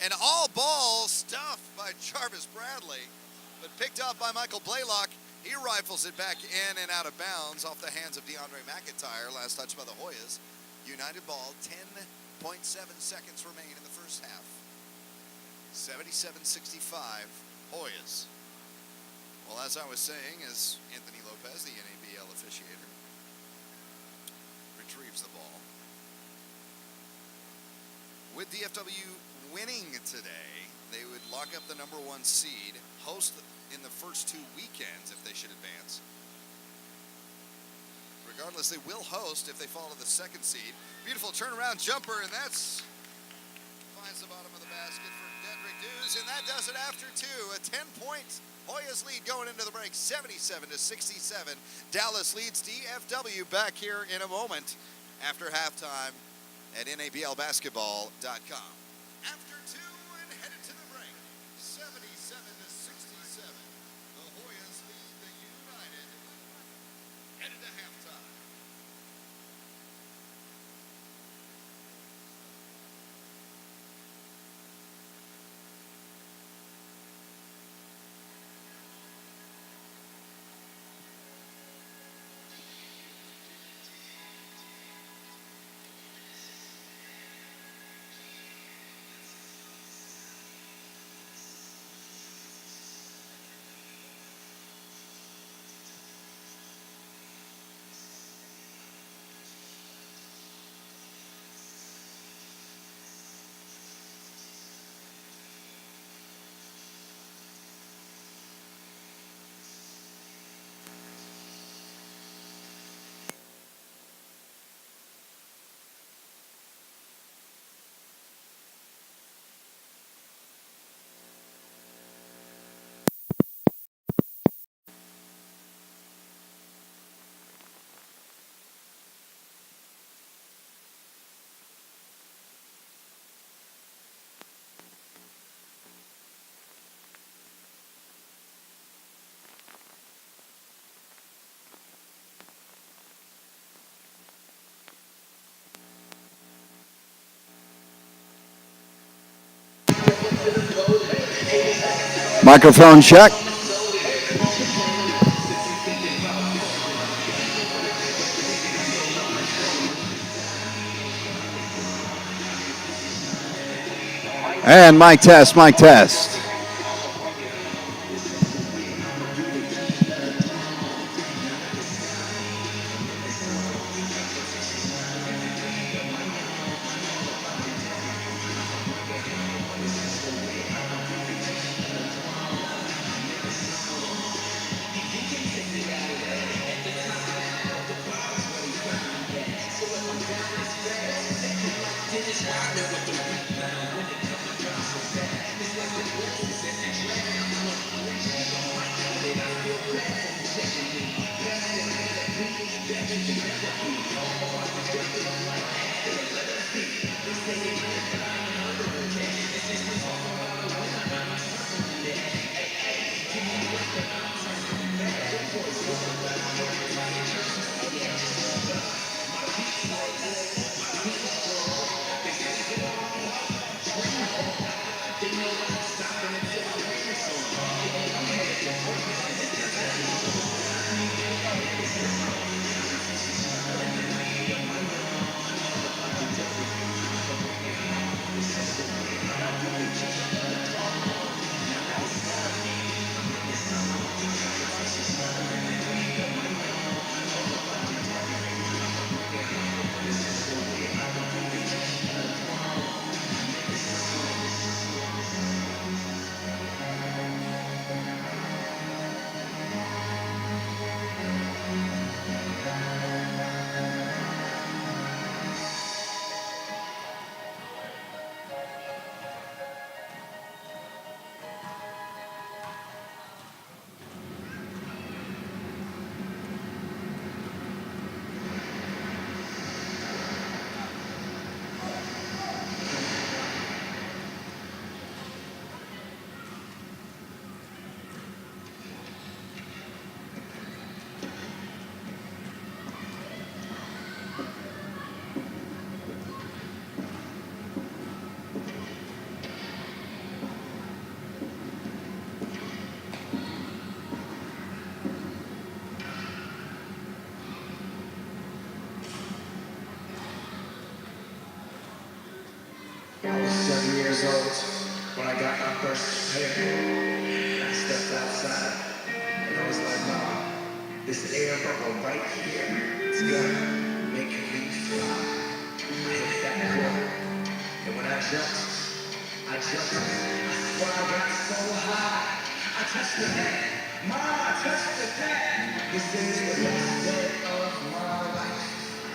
And all ball stuffed by Jarvis Bradley, but picked up by Michael Blaylock. He rifles it back in and out of bounds off the hands of DeAndre McIntyre. Last touch by the Hoyas. United ball, 10.7 seconds remain in the first half. 77-65, Hoyas. Well, as I was saying, as Anthony Lopez, the NABL officiator, retrieves the ball. With DFW winning today, they would lock up the number 1 seed, host in the first 2 weekends if they should advance. Regardless, they will host if they fall to the 2nd seed. Beautiful turnaround jumper, and that's finds the bottom of the basket for Dedrick Dews, and that does it after 2. A 10-point Hoyas lead going into the break, 77-67. Dallas leads DFW. Back here in a moment after halftime at NABLbasketball.com. After 2 and headed to the break, 77-67. The Hoyas lead the United. Headed to halftime. Microphone check. And mic test, mic test. years old when I got my first pay. I stepped outside and I was like, nah, this air bubble right here, it's gonna make me fly. I hit that corner, and when I jumped. I swear I got so high. I touched the net. Mom, I touched the net. This is the best day of my life.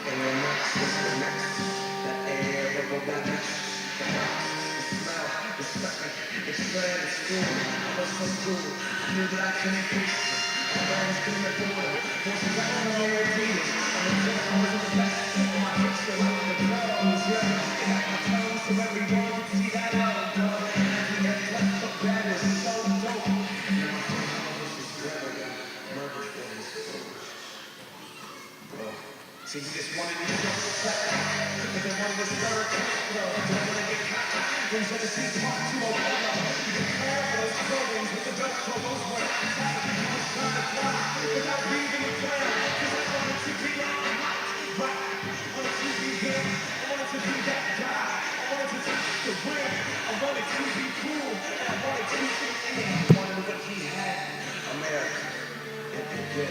And the next is the next. The air bubble that next. The box, the smell, the sucker, the spread, the school. I was so cool. I knew that I couldn't fix it. My bones couldn't afford it. Once I got on the repeaters, I was the best. My hips were like the clothes, yeah. It had my toes so everyone could see that love, bro. And we had left the bed was so dope. And my father was forever got murdered for his food. Bro, see, he just wanted me to go flat. But then one was third, bro. Don't wanna get caught. When he's gonna see part to a window. You can call those programs with the best promos when I attack. I was trying to fly without leaving the ground. Cause I wanted to be on the hot right. I wanted to be him. I wanted to be that guy. I wanted to touch the rim. I wanted to be cool. And I wanted to be in. I wanted what he had. America. And this.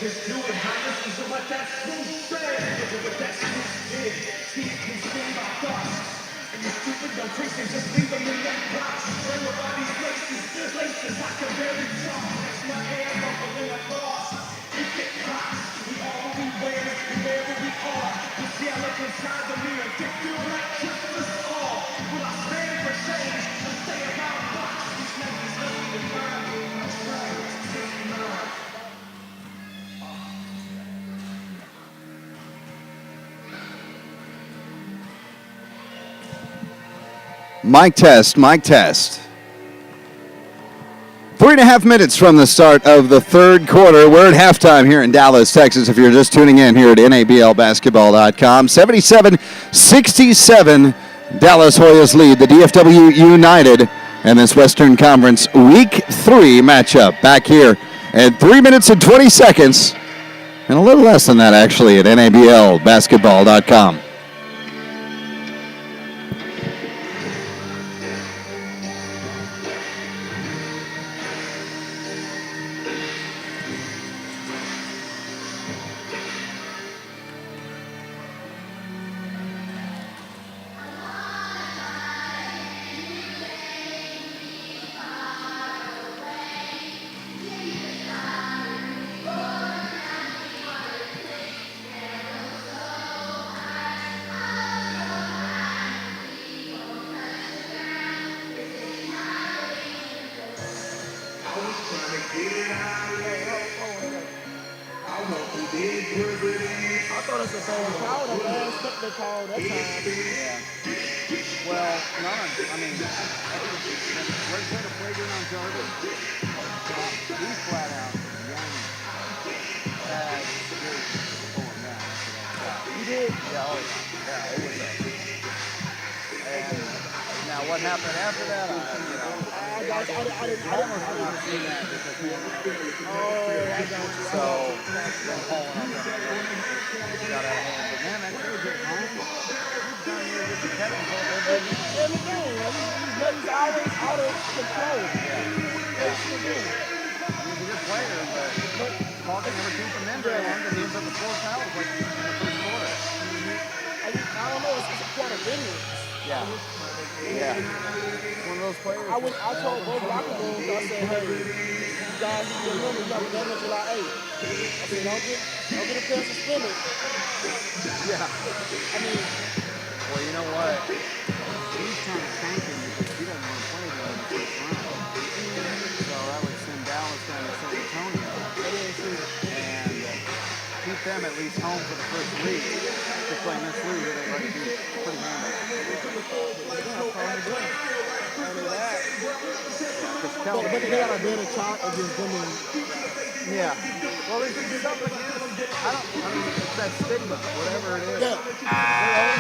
Just do it, how listen to what that smooth said. Look at what that smooth did. See, it can spin my thoughts. And you stupid don't fix it, just leave them in that box. Bring about these laces I can barely talk. That's my air bubble in a boss. We get hot, we all we wear, wherever we are. You see, I look inside the mirror, get feel like just us all. Will I stand for change or stay around box? These ladies love me to burn. I'm trying to take mine. Mic test, mic test. 3.5 minutes from the start of the third quarter. We're at halftime here in Dallas, Texas. If you're just tuning in here at NABLbasketball.com. 77-67, Dallas Hoyas lead the DFW United in this Western Conference Week 3 matchup. Back here at 3 minutes and 20 seconds, and a little less than that actually at NABLbasketball.com. Yeah. One of those players. I told both locker rooms, I said, hey, you guys need to remember, you got the game on July 8th. I said, don't get a player suspended. Yeah. I mean, Well, you know what? He's kind of tanking because he doesn't want to play there in the first round. So that would send Dallas down to San Antonio and keep them at least home for the first week. If they're playing this league, they'd like to be pretty handled. but they got a better shot against them. Yeah. Well, there's just something I mean, it's that stigma, whatever it is. Yeah. They're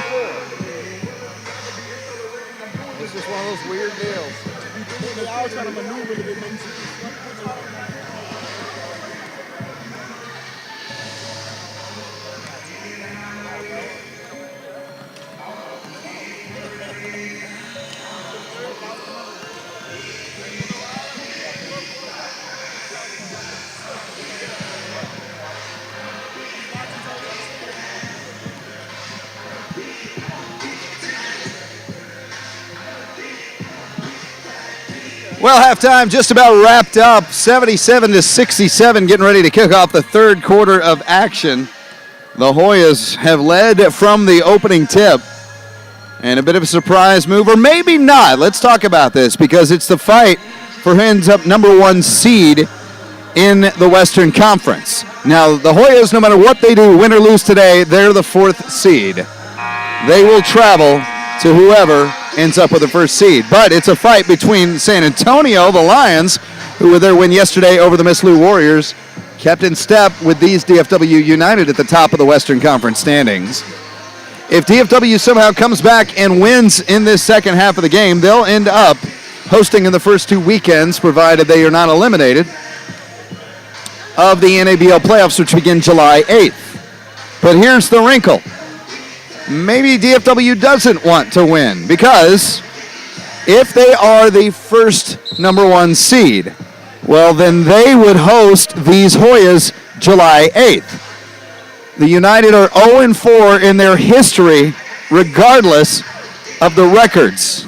0-4. It's just one of those weird deals. They all trying to maneuver to get things. Well, halftime just about wrapped up, 77-67, getting ready to kick off the third quarter of action. The Hoyas have led from the opening tip. And a bit of a surprise move, or maybe not. Let's talk about this because it's the fight for who ends up number one seed in the Western Conference. Now, the Hoyas, no matter what they do, win or lose today, they're the fourth seed. They will travel to whoever ends up with the first seed. But it's a fight between San Antonio, the Lions, who with their win yesterday over the Miss Lou Warriors, kept in step with these DFW United at the top of the Western Conference standings. If DFW somehow comes back and wins in this second half of the game, they'll end up hosting in the first two weekends, provided they are not eliminated, of the NABL playoffs, which begin July 8th. But here's the wrinkle. Maybe DFW doesn't want to win, because if they are the first number one seed, well, then they would host these Hoyas July 8th. The United are 0-4 in their history, regardless of the records.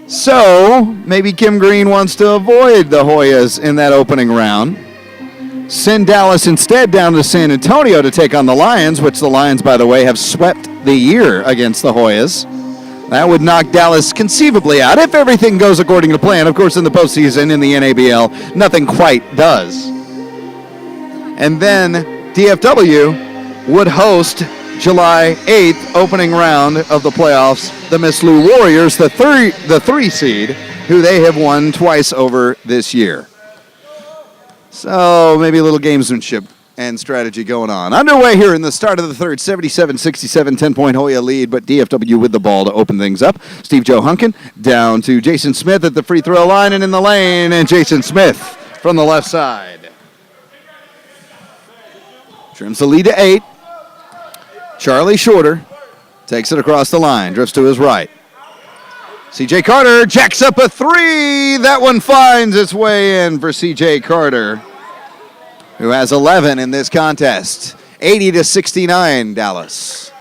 So, maybe Kim Green wants to avoid the Hoyas in that opening round. Send Dallas instead down to San Antonio to take on the Lions, which the Lions, by the way, have swept the year against the Hoyas. That would knock Dallas conceivably out if everything goes according to plan. Of course, in the postseason, in the NABL, nothing quite does. And then DFW would host July 8th opening round of the playoffs, the Miss Lou Warriors, the three seed, who they have won twice over this year. So maybe a little gamesmanship and strategy going on. Underway here in the start of the third, 77-67, 10-point Hoya lead, but DFW with the ball to open things up. Steve Joe Hunkin down to Jason Smith at the free throw line and in the lane, and Jason Smith from the left side. Trims the lead to 8. Charlie Shorter takes it across the line, drifts to his right. C.J. Carter jacks up a three. That one finds its way in for C.J. Carter, who has 11 in this contest. 80-69, Dallas.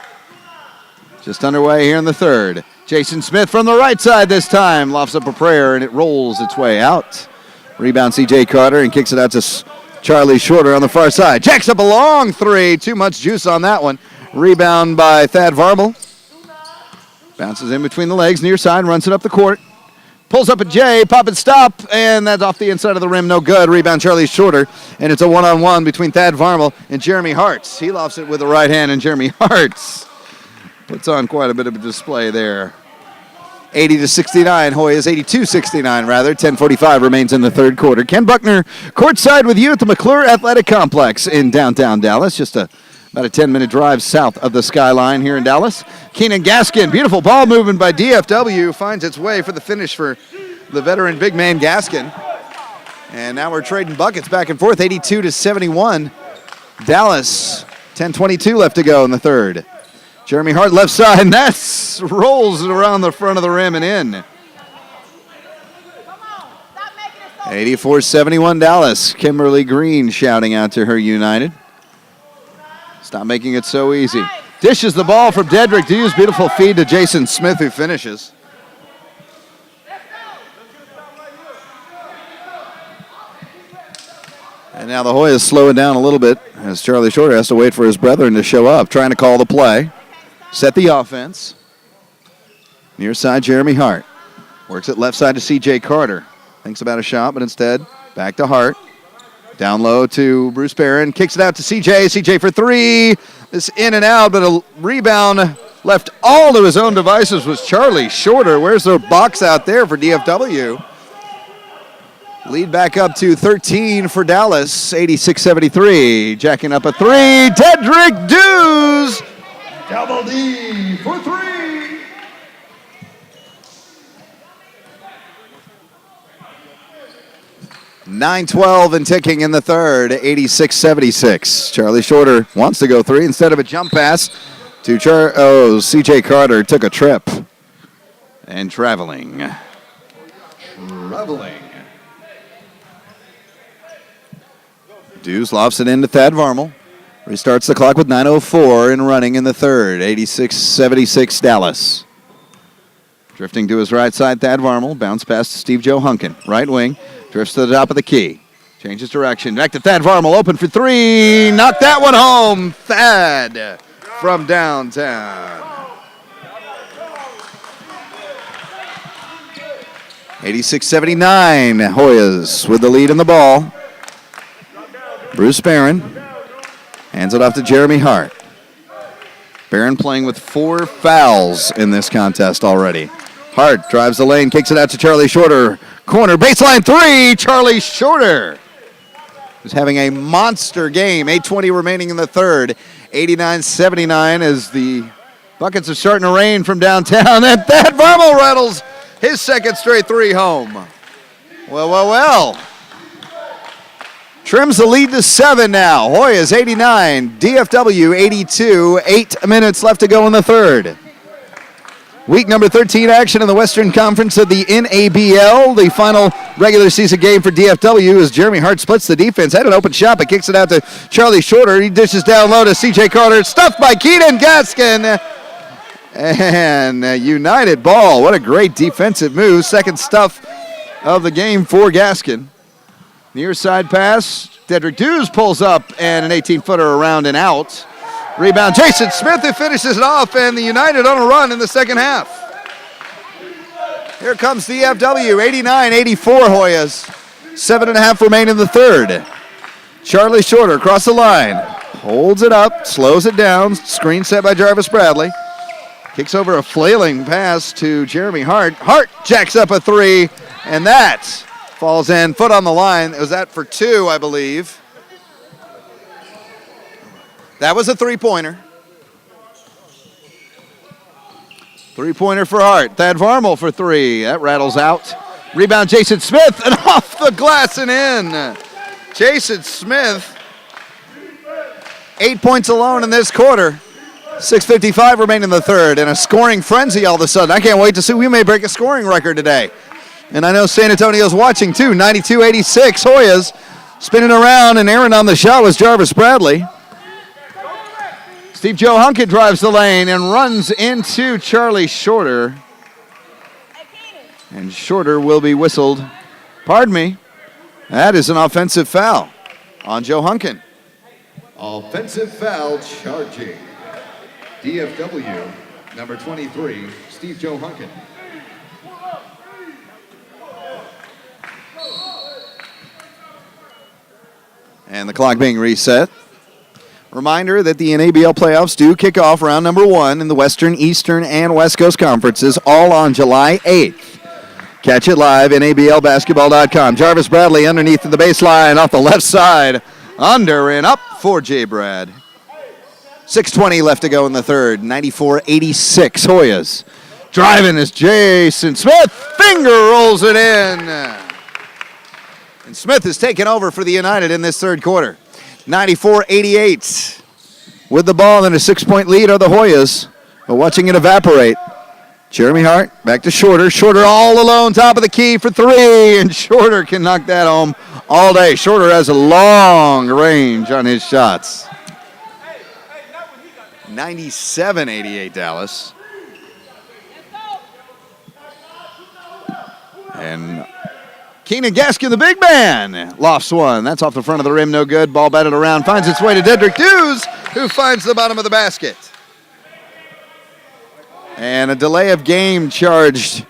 Just underway here in the third. Jason Smith from the right side this time. Lofts up a prayer, and it rolls its way out. Rebound C.J. Carter and kicks it out to Charlie Shorter on the far side. Jacks up a long three. Too much juice on that one. Rebound by Thad Varble. Bounces in between the legs, near side, runs it up the court. Pulls up a J, pop and stop, and that's off the inside of the rim. No good. Rebound Charlie Shorter, and it's a one-on-one between Thad Varble and Jeremy Hartz. He lofts it with the right hand, and Jeremy Hartz puts on quite a bit of a display there. 80-69, Hoyas 82-69 rather. 10:45 remains in the third quarter. Ken Buckner courtside with you at the McClure Athletic Complex in downtown Dallas. Just about a 10-minute drive south of the skyline here in Dallas. Keenan Gaskin, beautiful ball movement by DFW, finds its way for the finish for the veteran big man Gaskin. And now we're trading buckets back and forth, 82-71. Dallas, 10:22 left to go in the third. Jeremy Hart left side, and that rolls it around the front of the rim and in. 84-71 Dallas. Kimberly Green shouting out to her United. Stop making it so easy. Dishes the ball from Dedrick Hughes. Beautiful feed to Jason Smith, who finishes. And now the Hoyas slow it down a little bit as Charlie Shorter has to wait for his brethren to show up, trying to call the play. Set the offense. Near side, Jeremy Hart. Works it left side to C.J. Carter. Thinks about a shot, but instead, back to Hart. Down low to Bruce Barron. Kicks it out to C.J. C.J. for three. This in and out, but a rebound left all to his own devices was Charlie Shorter. Where's the box out there for DFW? Lead back up to 13 for Dallas, 86-73. Jacking up a three, Dedrick Hughes. Double D for three. .9-12 and ticking in the third, 86-76. Charlie Shorter wants to go three instead of a jump pass to C.J. Carter took a trip. And traveling. Dews lofts it into Thad Varmel. Restarts the clock with 9:04 and running in the third, 86-76 Dallas. Drifting to his right side, Thad Varmel. Bounce pass to Steve Joe Hunkin. Right wing. Drifts to the top of the key. Changes direction. Back to Thad Varmel. Open for three. Knocked that one home. Thad from downtown. 86-79. Hoyas with the lead in the ball. Bruce Barron hands it off to Jeremy Hart. Barron playing with 4 fouls in this contest already. Hart drives the lane, kicks it out to Charlie Shorter. Corner, baseline three, Charlie Shorter. Who's having a monster game. 8:20 remaining in the third. 89-79 as the buckets are starting to rain from downtown. And Thad Varmel rattles his second straight three home. Well. Trims the lead to 7 now. Hoyas 89, DFW 82. 8 minutes left to go in the third. Week number 13 action in the Western Conference of the NABL. The final regular season game for DFW as Jeremy Hart splits the defense. Had an open shot, but kicks it out to Charlie Shorter. He dishes down low to C.J. Carter. Stuffed by Keaton Gaskin. And United ball. What a great defensive move. Second stuff of the game for Gaskin. Near side pass. Dedrick Hughes pulls up and an 18-footer around and out. Rebound, Jason Smith, who finishes it off, and the United on a run in the second half. Here comes DFW, 89-84 Hoyas. 7.5 remain in the third. Charlie Shorter across the line. Holds it up, slows it down. Screen set by Jarvis Bradley. Kicks over a flailing pass to Jeremy Hart. Hart jacks up a three, and that falls in. Foot on the line. It was that for 2, I believe. That was a three-pointer. Three-pointer for Hart. Thad Varmel for 3. That rattles out. Rebound, Jason Smith, and off the glass and in. Jason Smith, 8 points alone in this quarter. 6:55 remaining in the third, and a scoring frenzy all of a sudden. I can't wait to see. We may break a scoring record today. And I know San Antonio's watching too. 92-86 Hoyas. Spinning around, and Aaron on the shot was Jarvis Bradley. Steve Joe Hunkin drives the lane and runs into Charlie Shorter. And Shorter will be whistled. Pardon me. That is an offensive foul on Joe Hunkin. Offensive foul charging. DFW, number 23, Steve Joe Hunkin. And the clock being reset. Reminder that the NABL playoffs do kick off round number 1 in the Western, Eastern, and West Coast Conferences, all on July 8th. Catch it live, NABLbasketball.com. Jarvis Bradley underneath the baseline off the left side. Under and up for J. Brad. 6:20 left to go in the third. 94-86 Hoyas. Driving is Jason Smith. Finger rolls it in. And Smith is taking over for the United in this third quarter. 94-88. With the ball and a 6-point lead are the Hoyas. But watching it evaporate. Jeremy Hart back to Shorter. Shorter all alone, top of the key for 3. And Shorter can knock that home all day. Shorter has a long range on his shots. 97-88 Dallas. And Keenan Gaskin, the big man, lofts one. That's off the front of the rim, no good. Ball batted around, finds its way to Dedrick Dews, who finds the bottom of the basket. And a delay of game charged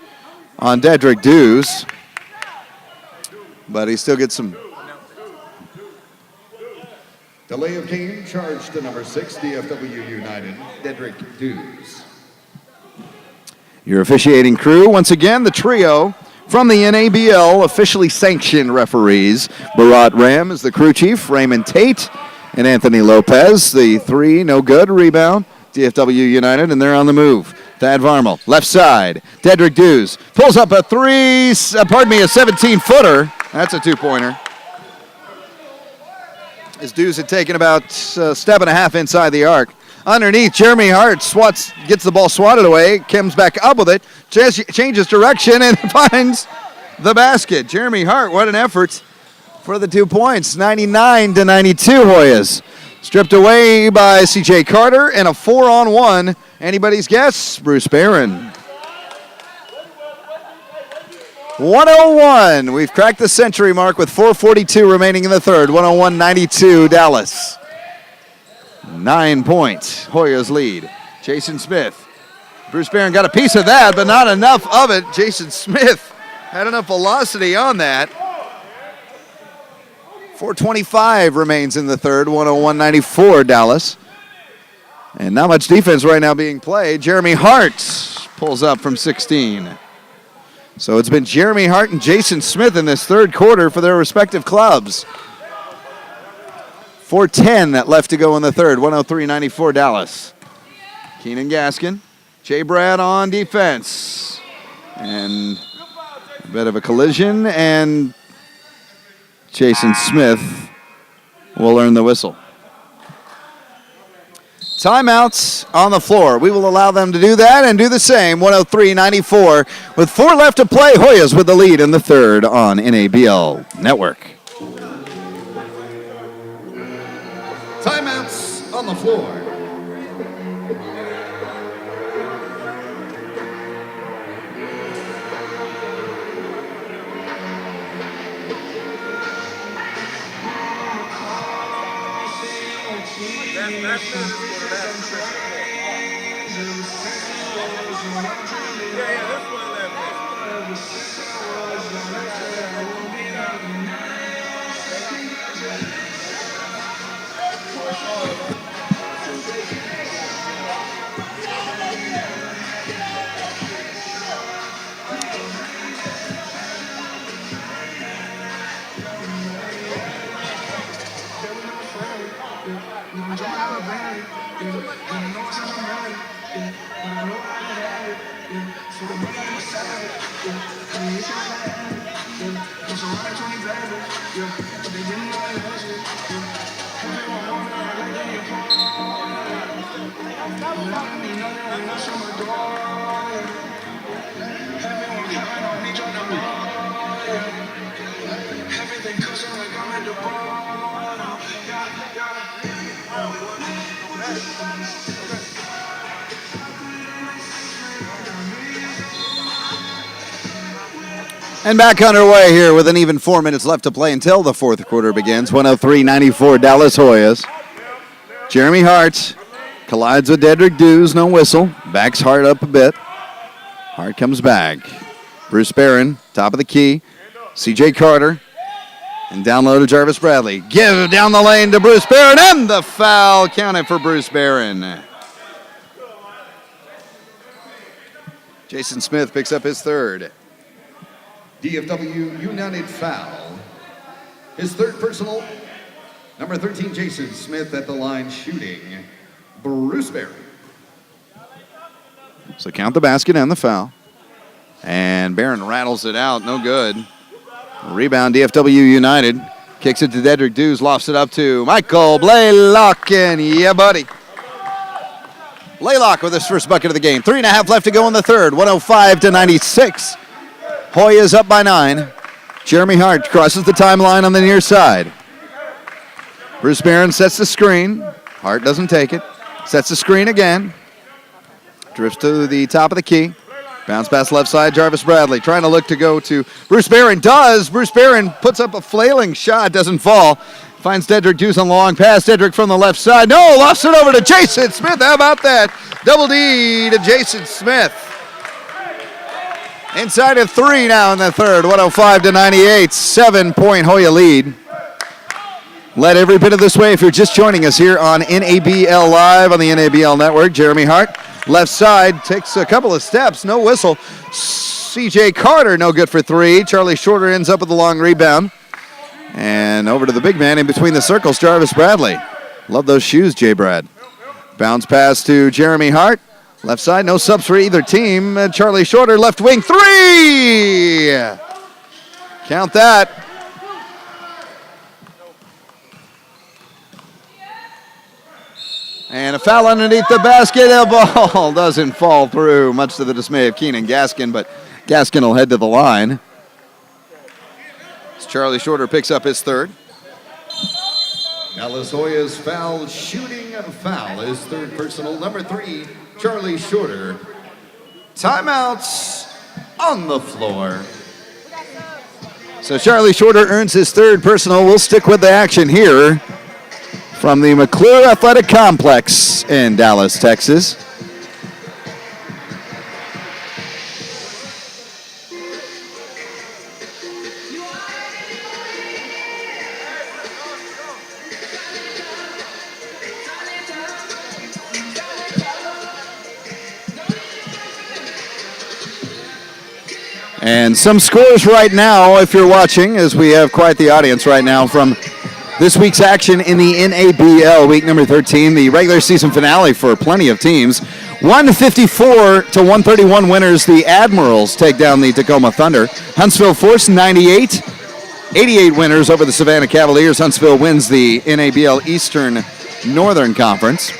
on Dedrick Dews. But he still gets some. Delay of game charged to number 6, DFW United, Dedrick Dews. Your officiating crew, once again, the trio from the NABL officially sanctioned referees. Barat Ram is the crew chief, Raymond Tate and Anthony Lopez. The three, no good, rebound, DFW United, and they're on the move. Thad Varmel, left side. Dedrick Dews pulls up a 17-footer. That's a two-pointer. As Dews had taken about a step and a half inside the arc. Underneath, Jeremy Hart gets the ball swatted away, comes back up with it, changes direction, and finds the basket. Jeremy Hart, what an effort for the 2 points. 99-92 Hoyas. Stripped away by C.J. Carter and a 4-on-1. Anybody's guess? Bruce Barron. 101. We've cracked the century mark with 4:42 remaining in the third. 101-92 Dallas. 9 points. Hoyas lead. Jason Smith. Bruce Barron got a piece of that, but not enough of it. Jason Smith had enough velocity on that. 4:25 remains in the third. 101-94 Dallas. And not much defense right now being played. Jeremy Hart pulls up from 16. So it's been Jeremy Hart and Jason Smith in this third quarter for their respective clubs. 4:10 left to go in the third. 103-94 Dallas. Keenan Gaskin. Jay Brad on defense. And a bit of a collision, and Jason Smith will earn the whistle. Timeouts on the floor. We will allow them to do that and do the same. 103-94 with 4 left to play. Hoyas with the lead in the third on NABL Network. Timeouts on the floor. And back underway here with an even 4 minutes left to play until the fourth quarter begins. 103-94 Dallas Hoyas. Jeremy Hart collides with Dedrick Dews, no whistle. Backs Hart up a bit. Hart comes back. Bruce Barron, top of the key. C.J. Carter. And down low to Jarvis Bradley. Give down the lane to Bruce Barron, and the foul counted for Bruce Barron. Jason Smith picks up his third. DFW United foul. His third personal. Number 13, Jason Smith at the line shooting. Bruce Barron. So count the basket and the foul. And Barron rattles it out, no good. Rebound, DFW United. Kicks it to Dedrick Dews, lofts it up to Michael Blaylock, and yeah, buddy. Blaylock with his first bucket of the game. 3.5 left to go in the third. 105-96. Hoyas up by 9. Jeremy Hart crosses the timeline on the near side. Bruce Barron sets the screen. Hart doesn't take it. Sets the screen again. Drifts to the top of the key. Bounce pass left side, Jarvis Bradley trying to look to go to Bruce Barron. Does. Bruce Barron puts up a flailing shot, doesn't fall. Finds Dedrick Deuce on the long pass. Dedrick from the left side. No, lofts it over to Jason Smith. How about that? Double D to Jason Smith. Inside of 3 now in the third. 105-98. 7-point Hoya lead. Led every bit of this way if you're just joining us here on NABL Live on the NABL Network. Jeremy Hart, left side, takes a couple of steps, no whistle. CJ Carter, no good for 3. Charlie Shorter ends up with a long rebound. And over to the big man in between the circles, Jarvis Bradley. Love those shoes, J. Brad. Bounce pass to Jeremy Hart. Left side, no subs for either team. Charlie Shorter, left wing, 3! Count that. And a foul underneath the basket. The ball doesn't fall through, much to the dismay of Keenan Gaskin, but Gaskin will head to the line. As Charlie Shorter picks up his third. Dallas Hoyas foul, shooting foul, his third personal, number 3, Charlie Shorter. Timeouts on the floor. So Charlie Shorter earns his third personal. We'll stick with the action here from the McClure Athletic Complex in Dallas, Texas. And some scores right now, if you're watching, as we have quite the audience right now from this week's action in the NABL, week number 13, the regular season finale for plenty of teams. 154-131 winners. The Admirals take down the Tacoma Thunder. Huntsville Force 98. 88 winners over the Savannah Cavaliers. Huntsville wins the NABL Eastern Northern Conference.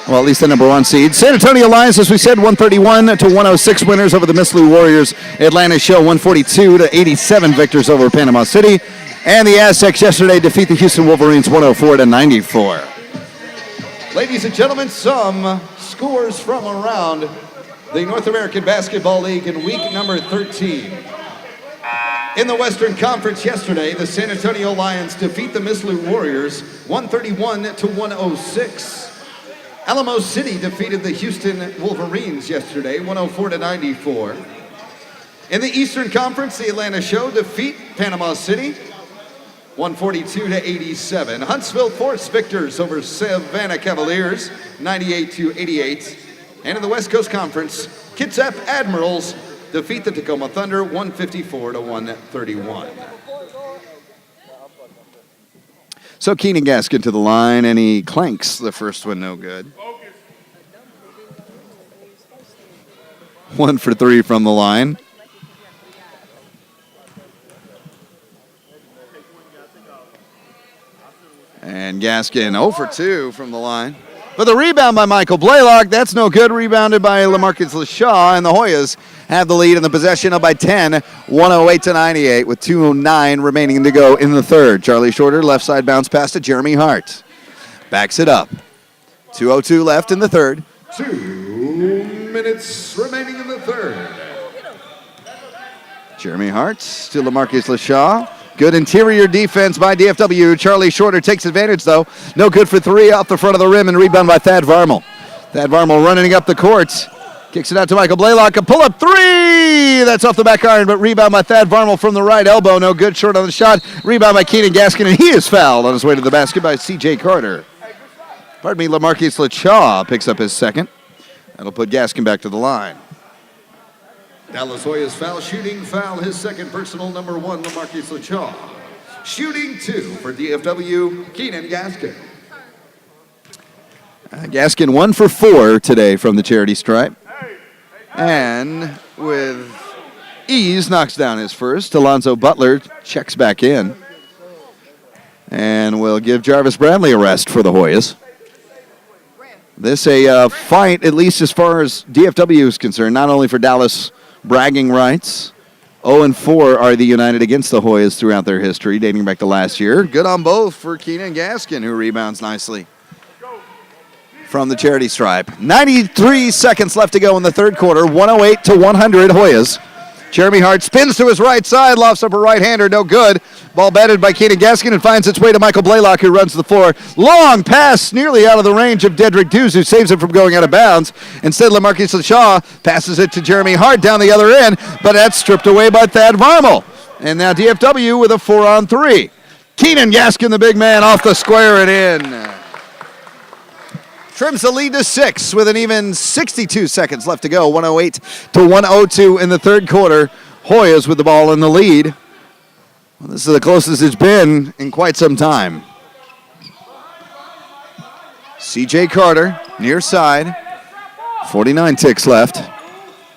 Well, at least the number 1 seed. San Antonio Lions, as we said, 131-106 winners over the Miss Lou Warriors. Atlanta Show 142-87 victors over Panama City. And the Aztecs yesterday defeat the Houston Wolverines 104-94. Ladies and gentlemen, some scores from around the North American Basketball League in week number 13. In the Western Conference yesterday, the San Antonio Lions defeat the Miss Lou Warriors 131-106. Alamo City defeated the Houston Wolverines yesterday 104-94. In the Eastern Conference, the Atlanta Show defeat Panama City 142-87. Huntsville Force victors over Savannah Cavaliers 98-88. And in the West Coast Conference, Kitsap Admirals defeat the Tacoma Thunder 154-131. So Keenan Gaskin to the line, and he clanks the first one, no good. 1 for 3 from the line. And Gaskin 0 for 2 from the line. But the rebound by Michael Blaylock, that's no good. Rebounded by LaMarcus LaShaw, and the Hoyas have the lead in the possession up by 10, 108-98 with 2:09 remaining to go in the third. Charlie Shorter, left side bounce pass to Jeremy Hart. Backs it up. 2:02 left in the third. 2 minutes remaining in the third. Jeremy Hart to LaMarcus LaShaw. Good interior defense by DFW. Charlie Shorter takes advantage, though. No good for 3 off the front of the rim, and rebound by Thad Varmel. Thad Varmel running up the court. Kicks it out to Michael Blaylock. A pull-up 3! That's off the back iron, but rebound by Thad Varmel from the right elbow. No good, short on the shot. Rebound by Keenan Gaskin, and he is fouled on his way to the basket by C.J. Carter. Pardon me, LaMarcus LaShaw picks up his second. That'll put Gaskin back to the line. Dallas Hoyas foul, shooting foul, his second personal, number 1, LaMarcus LaShaw. Shooting 2 for DFW, Keenan Gaskin. Gaskin 1 for 4 today from the charity stripe. And with ease, knocks down his first. Alonzo Butler checks back in. And will give Jarvis Bradley a rest for the Hoyas. This a fight, at least as far as DFW is concerned, not only for Dallas bragging rights. 0-4 are the United against the Hoyas throughout their history, dating back to last year. Good on both for Keenan Gaskin, who rebounds nicely. from the charity stripe. 93 seconds left to go in the third quarter. 108 to 100 Hoyas. Jeremy Hart spins to his right side, lofts up a right-hander, no good. Ball batted by Keenan Gaskin and finds its way to Michael Blaylock, who runs the floor. Long pass, nearly out of the range of Dedrick Dews, who saves it from going out of bounds. Instead, LaMarcus Lashaw passes it to Jeremy Hart down the other end, but that's stripped away by Thad Varmel. And now DFW with a 4-on-3. Keenan Gaskin, the big man, off the square and in. Trims the lead to 6 with an even 62 seconds left to go. 108 to 102 in the third quarter. Hoyas with the ball in the lead. Well, this is the closest it's been in quite some time. C.J. Carter, near side. 49 ticks left.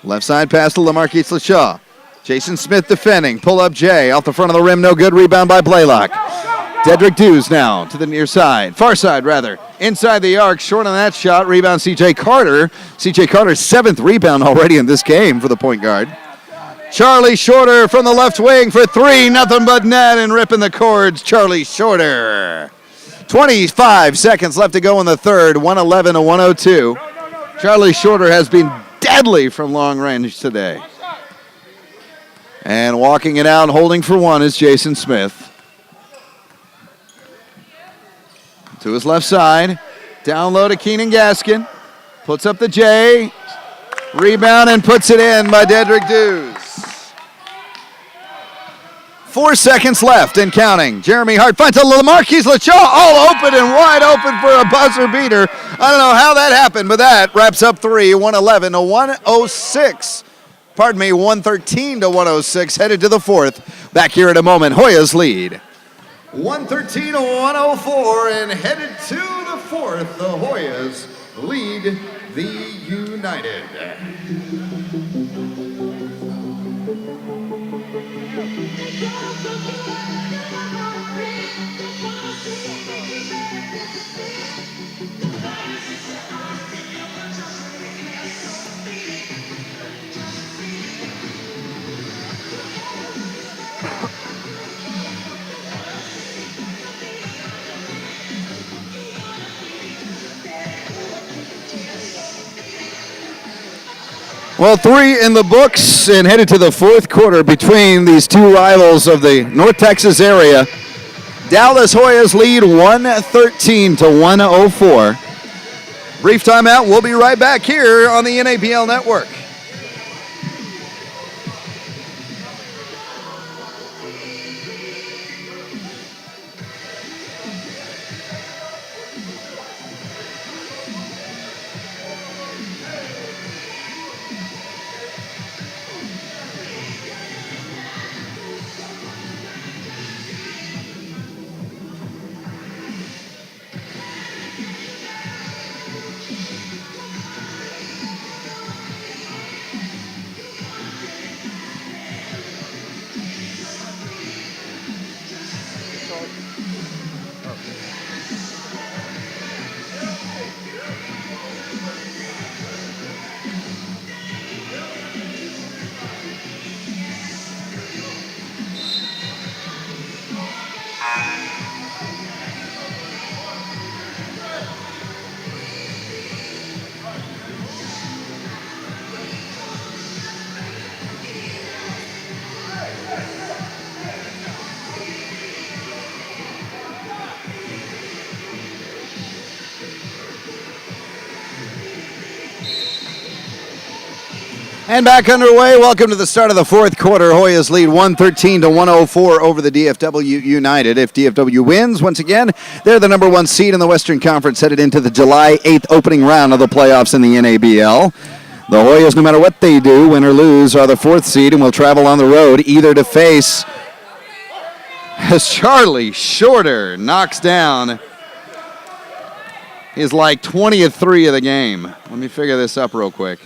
Left side pass to LaMarcus Lashaw. Jason Smith defending. Pull up Jay. Off the front of the rim, no good. Rebound by Blaylock. Dedrick Dews now to the near side. Far side, rather. Inside the arc. Short on that shot. Rebound C.J. Carter. C.J. Carter's 7th rebound already in this game for the point guard. Charlie Shorter from the left wing for 3. Nothing but net and ripping the cords. Charlie Shorter. 25 seconds left to go in the third. 111 to 102. Charlie Shorter has been deadly from long range today. And walking it out and holding for one is Jason Smith. To his left side. Down low to Keenan Gaskin. Puts up the J. Rebound and puts it in by Dedrick Dews. 4 seconds left and counting. Jeremy Hart finds a LaMarcus Lashaw all open and wide open for a buzzer beater. I don't know how that happened, but that wraps up 3. 111 to 106. Pardon me, 113 to 106. Headed to the fourth. Back here in a moment. Hoyas lead. 113 to 104, and headed to the fourth, the Hoyas lead the United. Well, 3 in the books and headed to the fourth quarter between these two rivals of the North Texas area. Dallas Hoyas lead 113 to 104. Brief timeout. We'll be right back here on the NABL Network. And back underway. Welcome to the start of the fourth quarter. Hoyas lead 113 to 104 over the DFW United. If DFW wins, once again, they're the number 1 seed in the Western Conference, headed into the July 8th opening round of the playoffs in the NABL. The Hoyas, no matter what they do, win or lose, are the 4th seed and will travel on the road either to face as Charlie Shorter knocks down his 20th 3 of the game. Let me figure this up real quick.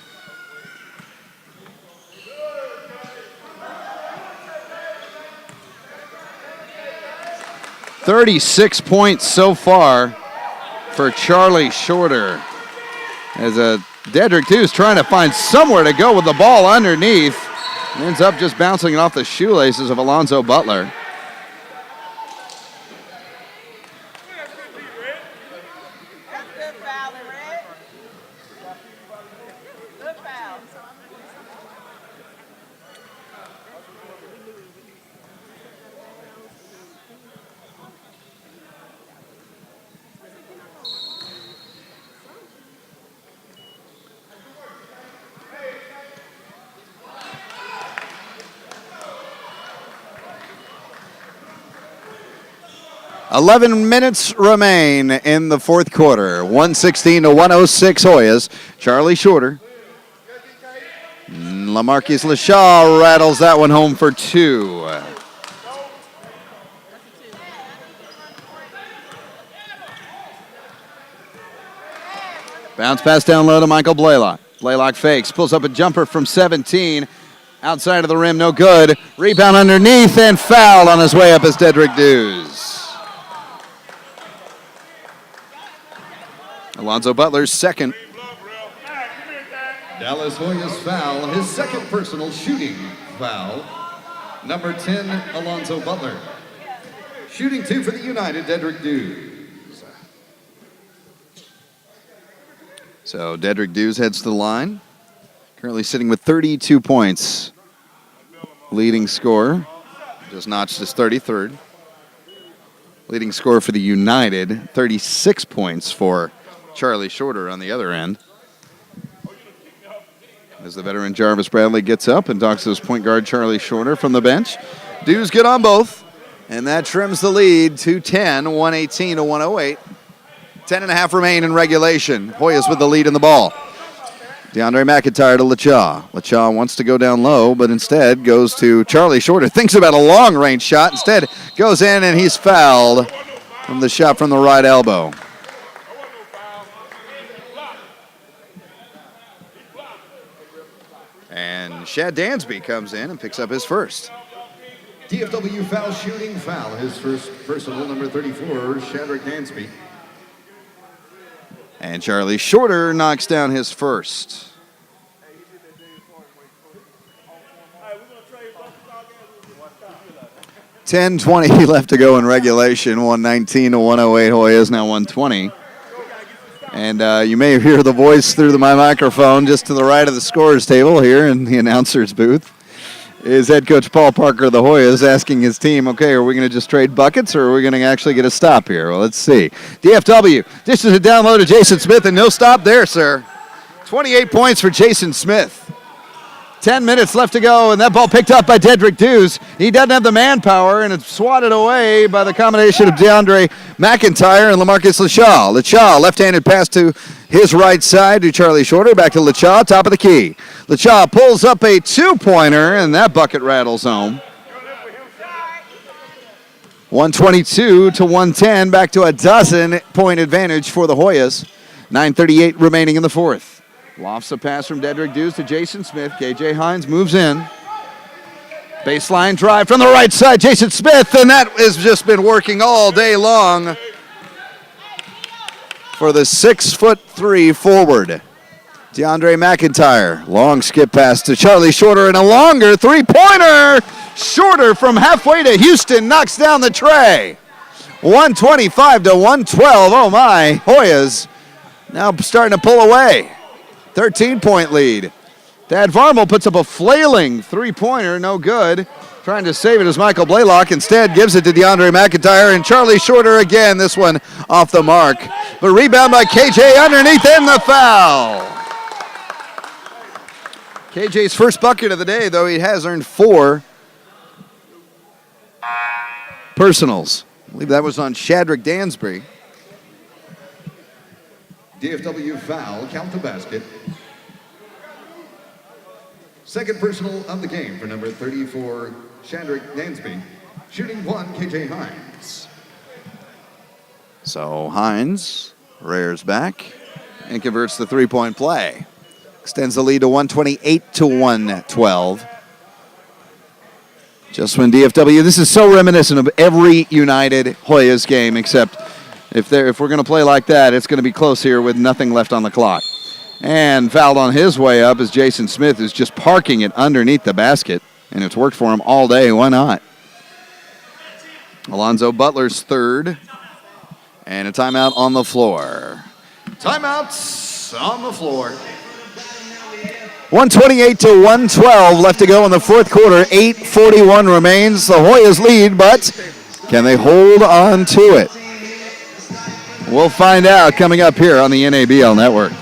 36 points so far for Charlie Shorter. As Dedrick Dews trying to find somewhere to go with the ball underneath. Ends up just bouncing it off the shoelaces of Alonzo Butler. 11 minutes remain in the fourth quarter. 116 to 106 Hoyas. Charlie Shorter. LaMarcus LaShaw rattles that one home for 2. Bounce pass down low to Michael Blaylock. Blaylock fakes, pulls up a jumper from 17. Outside of the rim, no good. Rebound underneath and fouled on his way up is Dedrick Dews. Alonzo Butler's second. Dallas Hoyas foul, his second personal shooting foul. Number 10, Alonzo Butler. Shooting 2 for the United, Dedrick Dews. So Dedrick Dews heads to the line. Currently sitting with 32 points. Leading scorer. Just notched his 33rd. Leading scorer for the United. 36 points for Charlie Shorter on the other end. As the veteran Jarvis Bradley gets up and talks to his point guard Charlie Shorter from the bench. Dews get on both. And that trims the lead to 10, 118 to 108. 10.5 remain in regulation. Hoyas with the lead in the ball. DeAndre McIntyre to LaChaw. LaChaw wants to go down low, but instead goes to Charlie Shorter. Thinks about a long-range shot. Instead goes in, and he's fouled from the shot from the right elbow. And Shad Dansby comes in and picks up his first. DFW foul shooting foul, his first personal, number 34, Shadrack Dansby. And Charlie Shorter knocks down his first. $10:20 left to go in regulation. 119 to 108. Hoyas now 120. And you may hear the voice through my microphone just to the right of the scorer's table here in the announcer's booth. Is head coach Paul Parker of the Hoyas asking his team, okay, are we going to just trade buckets or are we going to actually get a stop here? Well, let's see. DFW dishes it down low to Jason Smith, and no stop there, sir. 28 points for Jason Smith. 10 minutes left to go, and that ball picked up by Dedrick Dews. He doesn't have the manpower, and it's swatted away by the combination of DeAndre McIntyre and LaMarcus LaShaw. LaShaw, left-handed pass to his right side to Charlie Shorter. Back to LaChaw, top of the key. LaChaw pulls up a two-pointer, and that bucket rattles home. 122 to 110, back to a 12-point advantage for the Hoyas. 9:38 remaining in the fourth. Lofts a pass from Dedrick Dews to Jason Smith. KJ Hines moves in. Baseline drive from the right side, Jason Smith, and that has just been working all day long for the 6'3" forward. DeAndre McIntyre, long skip pass to Charlie Shorter, and a longer three-pointer. Shorter from halfway to Houston knocks down the tray. 125 to 112. Oh my, Hoyas now starting to pull away. 13-point lead. Thad Varmel puts up a flailing three-pointer, no good. Trying to save it as Michael Blaylock instead gives it to DeAndre McIntyre, and Charlie Shorter again, this one off the mark. But rebound by KJ underneath and the foul. KJ's first bucket of the day, though he has earned 4 personals. I believe that was on Shadrack Dansby. DFW foul, count the basket. Second personal of the game for number 34, Shadrack Dansby. Shooting 1, KJ Hines. So Hines rears back and converts the three-point play. Extends the lead to 128 to 112. Just when DFW, this is so reminiscent of every United Hoyas game, except if we're going to play like that, it's going to be close here with nothing left on the clock. And fouled on his way up is Jason Smith, who's just parking it underneath the basket, and it's worked for him all day. Why not? Alonzo Butler's third, and a timeout on the floor. Timeouts on the floor. 128 to 112 left to go in the fourth quarter. 8:41 remains. The Hoyas lead, but can they hold on to it? We'll find out coming up here on the NABL Network.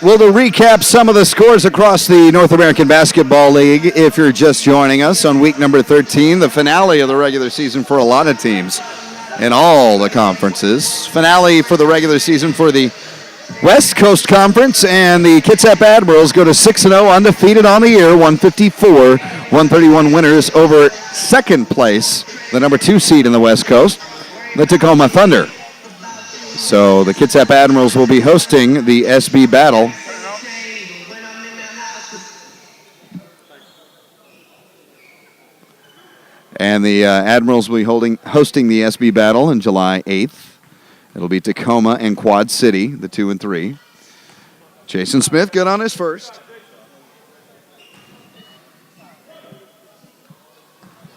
Well, to recap some of the scores across the North American Basketball League, if you're just joining us on week number 13, the finale of the regular season for a lot of teams in all the conferences. Finale for the regular season for the West Coast Conference, and the Kitsap Admirals go to 6-0, undefeated on the year, 154, 131 winners over second place, the number 2 seed in the West Coast, the Tacoma Thunder. So the Kitsap Admirals will be hosting the SB Battle. And the Admirals will be hosting the SB Battle on July 8th. It'll be Tacoma and Quad City, the 2 and 3. Jason Smith good on his first.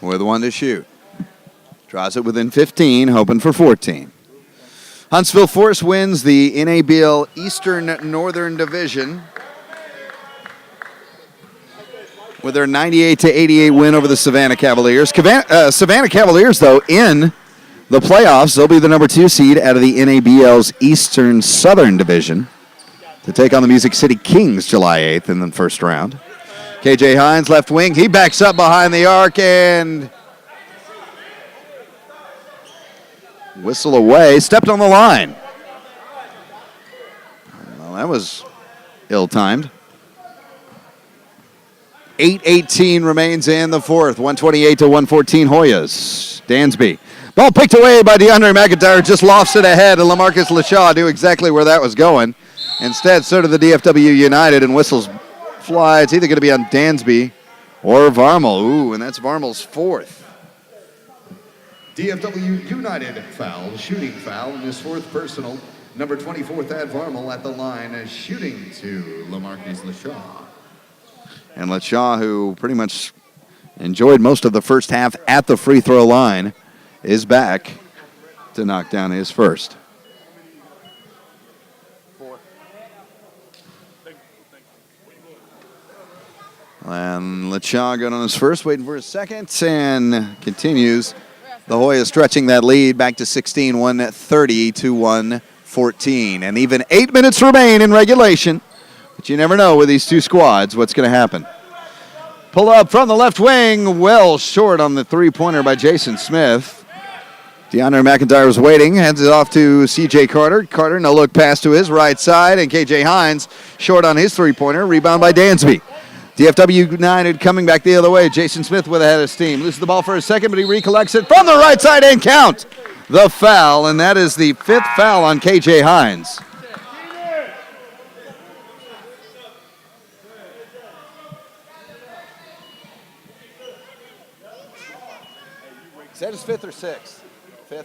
With one to shoot. Draws it within 15, hoping for 14. Huntsville Force wins the NABL Eastern Northern Division with their 98-88 win over the Savannah Cavaliers. Savannah Cavaliers, though, in the playoffs, they'll be the number 2 seed out of the NABL's Eastern Southern Division to take on the Music City Kings July 8th in the first round. KJ Hines, left wing, he backs up behind the arc and whistle away, stepped on the line. Well, that was ill-timed. 8:18 remains in the fourth, 128-114 Hoyas. Dansby. Ball picked away by DeAndre McIntyre, just lofts it ahead, and LaMarcus LaShaw knew exactly where that was going. Instead, so did the DFW United, and whistles fly. It's either going to be on Dansby or Varmel. Ooh, and that's Varmel's fourth. DFW United foul, shooting foul, in his 4th personal. Number 24, Thad Varmel at the line, as shooting to LaMarcus LaShaw. And LaShaw, who pretty much enjoyed most of the first half at the free throw line, is back to knock down his first. And LaShaw got on his first, waiting for his second, and continues. The Hoyas stretching that lead back to 16, 130-114. And even 8 minutes remain in regulation. But you never know with these two squads what's going to happen. Pull up from the left wing, well short on the three-pointer by Jason Smith. DeAndre McIntyre is waiting, hands it off to C.J. Carter. Carter, no look pass to his right side, and K.J. Hines short on his three-pointer. Rebound by Dansby. DFW United coming back the other way. Jason Smith with a head of steam. Loses the ball for a second, but he recollects it from the right side and count the foul, and that is the 5th foul on K.J. Hines. Is that his 5th or 6th? 5th.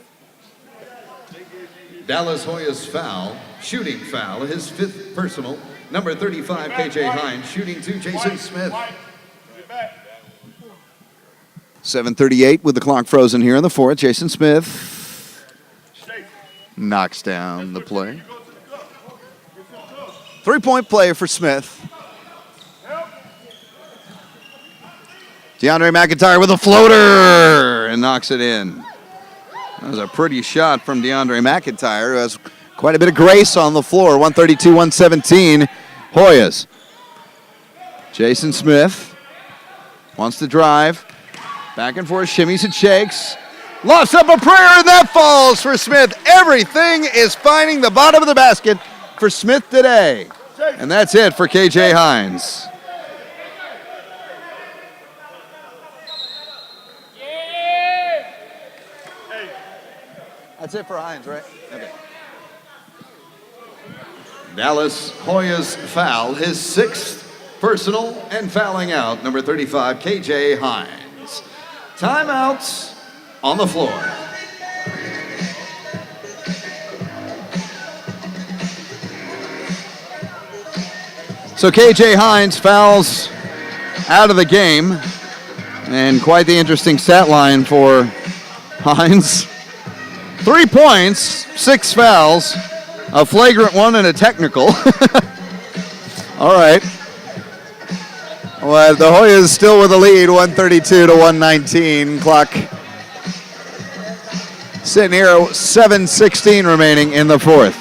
Dallas Hoyas foul, shooting foul, his 5th personal. Number 35, K.J. Hines, shooting to Jason Smith. 7:38 with the clock frozen here in the fourth. Jason Smith knocks down the play. 3-point play for Smith. DeAndre McIntyre with a floater and knocks it in. That was a pretty shot from DeAndre McIntyre, who has quite a bit of grace on the floor. 132-117 Hoyas. Jason Smith wants to drive. Back and forth, shimmies and shakes. Lofts up a prayer, and that falls for Smith. Everything is finding the bottom of the basket for Smith today. And that's it for K.J. Hines. That's it for Hines, right? Okay. Dallas Hoyas foul, his 6th personal, and fouling out, number 35, K.J. Hines. Timeouts on the floor. So K.J. Hines fouls out of the game, and quite the interesting stat line for Hines. 3 points, 6 fouls, a flagrant one and a technical. All right. Well, the Hoyas still with the lead, 132-119. Clock sitting here, 7:16 remaining in the fourth.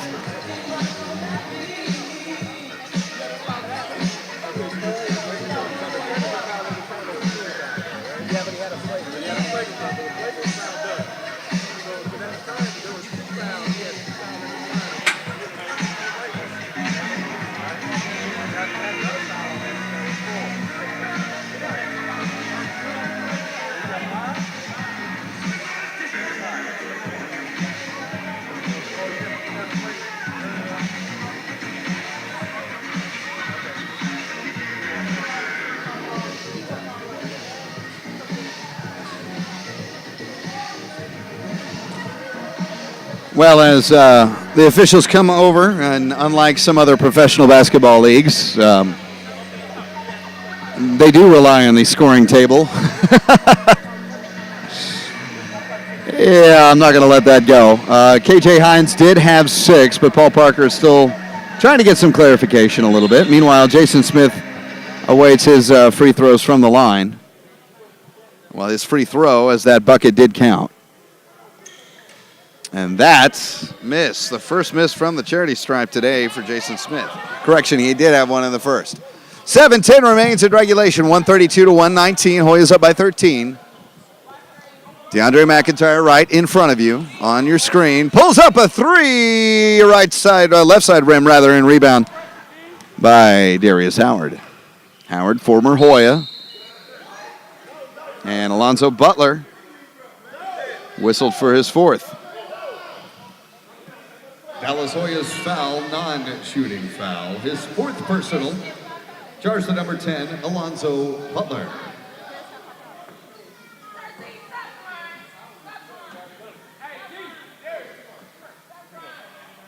Well, as the officials come over, and unlike some other professional basketball leagues, they do rely on the scoring table. Yeah, I'm not going to let that go. KJ Hines did have 6, but Paul Parker is still trying to get some clarification a little bit. Meanwhile, Jason Smith awaits his free throws from the line. Well, his free throw, as that bucket did count. And that's miss. The first miss from the charity stripe today for Jason Smith. Correction, he did have one in the first. 7:10 remains in regulation. 132-119. Hoyas up by 13. DeAndre McIntyre right in front of you on your screen. Pulls up a 3. Right side, left side rim rather, and rebound by Darius Howard. Howard, former Hoya. And Alonzo Butler whistled for his 4th. Dallas Hoyas foul, non-shooting foul. His 4th personal. Charge the number 10, Alonzo Butler.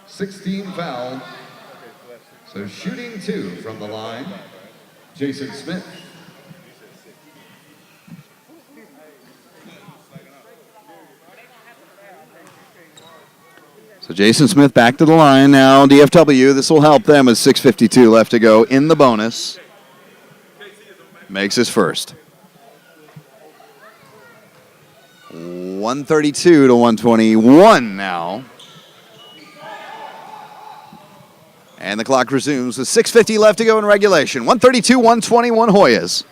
$16 foul. So shooting 2 from the line, Jason Smith. So Jason Smith back to the line now. DFW, this will help them with 6:52 left to go in the bonus. Makes his first. 132-121 now. And the clock resumes with 6:50 left to go in regulation. 132-121 Hoyas.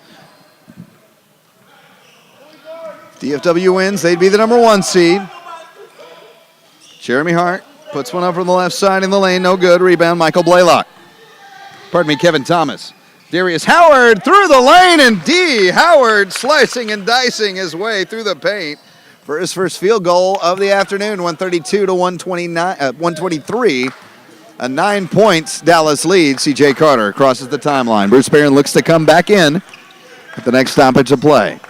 DFW wins. They'd be the number 1 seed. Jeremy Hart puts one up from the left side in the lane. No good. Rebound, Michael Blaylock. Pardon me, Kevin Thomas. Darius Howard through the lane, and D. Howard slicing and dicing his way through the paint for his first field goal of the afternoon. 123. A 9 points Dallas lead. C.J. Carter crosses the timeline. Bruce Barron looks to come back in at the next stoppage of play.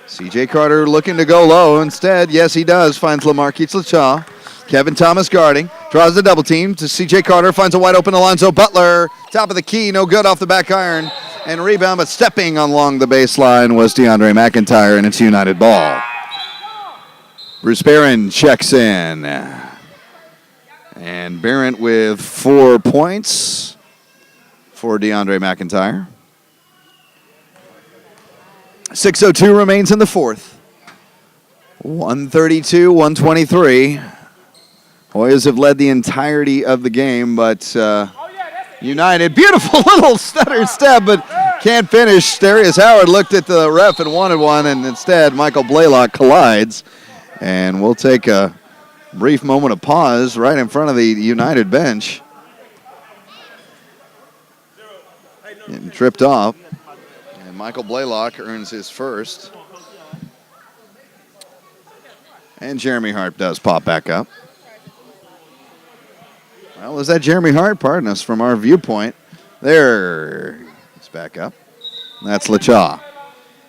C.J. Carter looking to go low. Instead, yes, he does. Finds LaMarquise Lachaw. Kevin Thomas guarding. Draws the double team to C.J. Carter. Finds a wide open Alonzo Butler. Top of the key. No good off the back iron. And rebound, but stepping along the baseline was DeAndre McIntyre, and it's United ball. Bruce Barron checks in. And Barron with 4 points for DeAndre McIntyre. 6:02 remains in the 4th. 132-123. Hoyas have led the entirety of the game, but United, beautiful little stutter step, but can't finish. Darius Howard looked at the ref and wanted one, and instead Michael Blaylock collides. And we'll take a brief moment of pause right in front of the United bench. Getting tripped off. And Michael Blaylock earns his first. And Jeremy Hart does pop back up. Well, is that Jeremy Hart? Pardon us from our viewpoint. There, he's back up. That's Lachaw.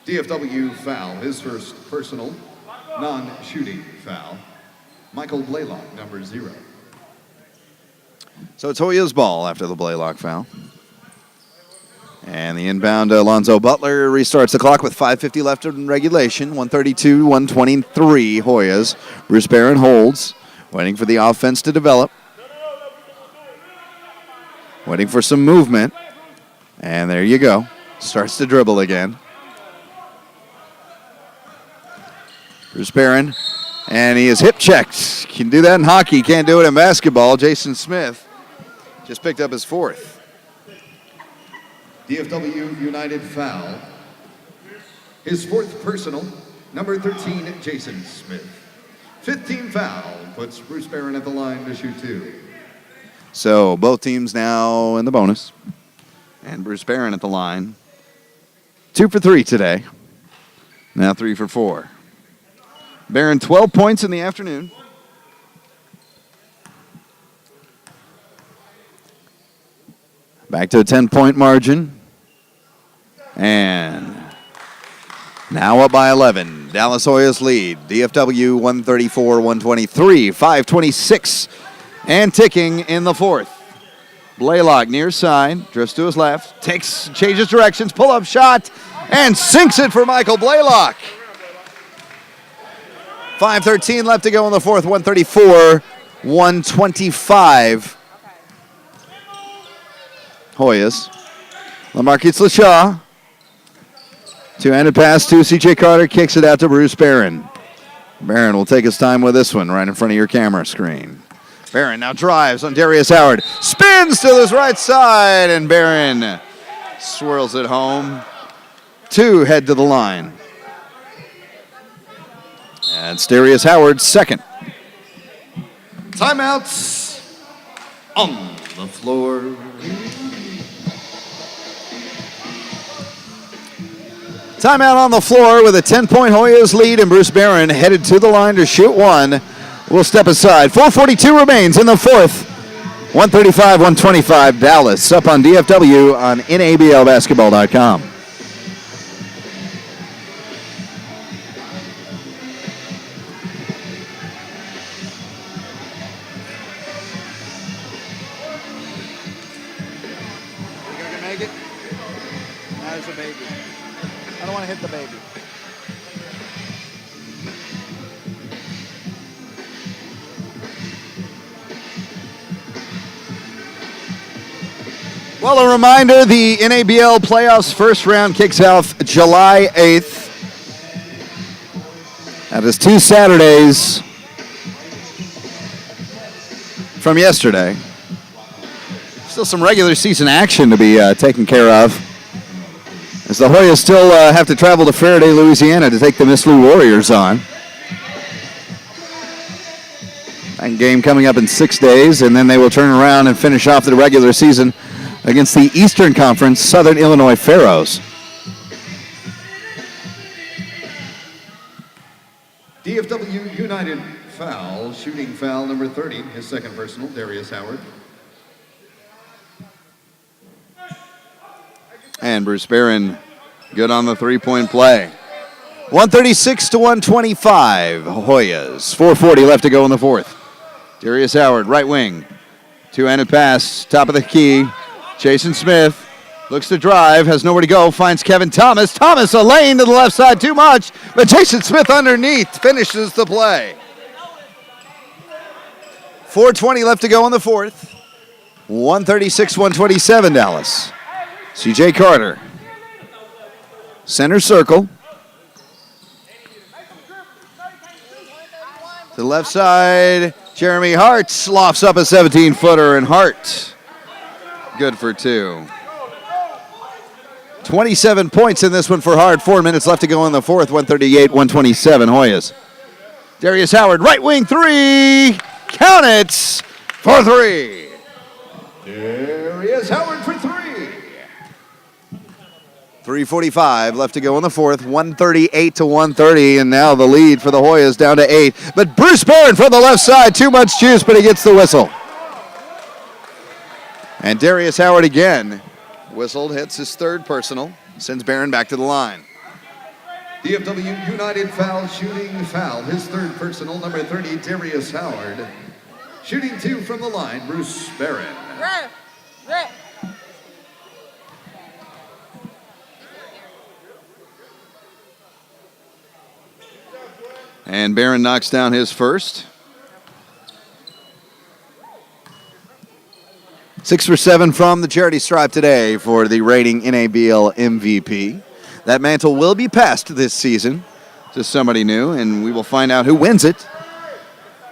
DFW foul, his first personal, non-shooting foul. Michael Blaylock, number 0. So it's Hoya's ball after the Blaylock foul. And the inbound Alonzo Butler restarts the clock with 5:50 left in regulation. 132-123 Hoyas. Bruce Barron holds, waiting for the offense to develop. Waiting for some movement. And there you go. Starts to dribble again. Bruce Barron. And he is hip checked. Can do that in hockey. Can't do it in basketball. Jason Smith just picked up his 4th. DFW United foul. His 4th personal, number 13, Jason Smith. 15 foul puts Bruce Barron at the line to shoot 2. So both teams now in the bonus. And Bruce Barron at the line. 2 for 3 today. Now 3 for 4. Barron 12 points in the afternoon. Back to a 10-point margin. And now up by 11. Dallas Hoyas lead. DFW 134-123, 5:26 and ticking in the fourth. Blaylock near side, drifts to his left, changes directions, pull-up shot, and sinks it for Michael Blaylock. 5:13 left to go in the fourth, 134-125. Hoyas. LaMarcus LaShaw. Two-handed pass to C.J. Carter, kicks it out to Bruce Barron. Barron will take his time with this one right in front of your camera screen. Barron now drives on Darius Howard. Spins to his right side, and Barron swirls it home. Two head to the line. And it's Darius Howard's second. Timeouts on the floor. Timeout on the floor with a 10-point Hoyas lead, and Bruce Barron headed to the line to shoot one. We'll step aside. 4:42 remains in the fourth. 135-125 Dallas up on DFW on NABLbasketball.com. You gonna make it? There's a baby. I don't want to hit the baby. Well, a reminder, the NABL playoffs first round kicks off July 8th. That is 2 Saturdays from yesterday. Still some regular season action to be taken care of, as the Hoyas still have to travel to Faraday, Louisiana to take the Miss Lou Warriors on. That game coming up in 6 days, and then they will turn around and finish off the regular season against the Eastern Conference Southern Illinois Pharaohs. DFW United foul, shooting foul number 30, his second personal, Darius Howard. And Bruce Barron good on the three-point play. 136-125, Hoyas. 4:40 left to go in the fourth. Darius Howard, right wing. Two-handed pass, top of the key. Jason Smith looks to drive, has nowhere to go, finds Kevin Thomas. Thomas, a lane to the left side, too much, but Jason Smith underneath finishes the play. 4:20 left to go in the fourth. 136-127 Dallas. C.J. Carter. Center circle. To the left side, Jeremy Hart lofts up a 17-footer, and Hart good for two. 27 points in this one for Hart. 4 minutes left to go in the fourth. 138-127 Hoyas. Darius Howard, right wing three. Count it for three. Darius Howard for three. 3:45 left to go in the fourth. 138-130, and now the lead for the Hoyas down to 8. But Bruce Barron from the left side, too much juice, but he gets the whistle. And Darius Howard again whistled, hits his third personal, sends Barron back to the line. DFW United foul, shooting foul, his third personal, number 30, Darius Howard. Shooting two from the line, Bruce Barron. And Barron knocks down his first. 6 for 7 from the charity stripe today for the reigning NABL MVP. That mantle will be passed this season to somebody new, and we will find out who wins it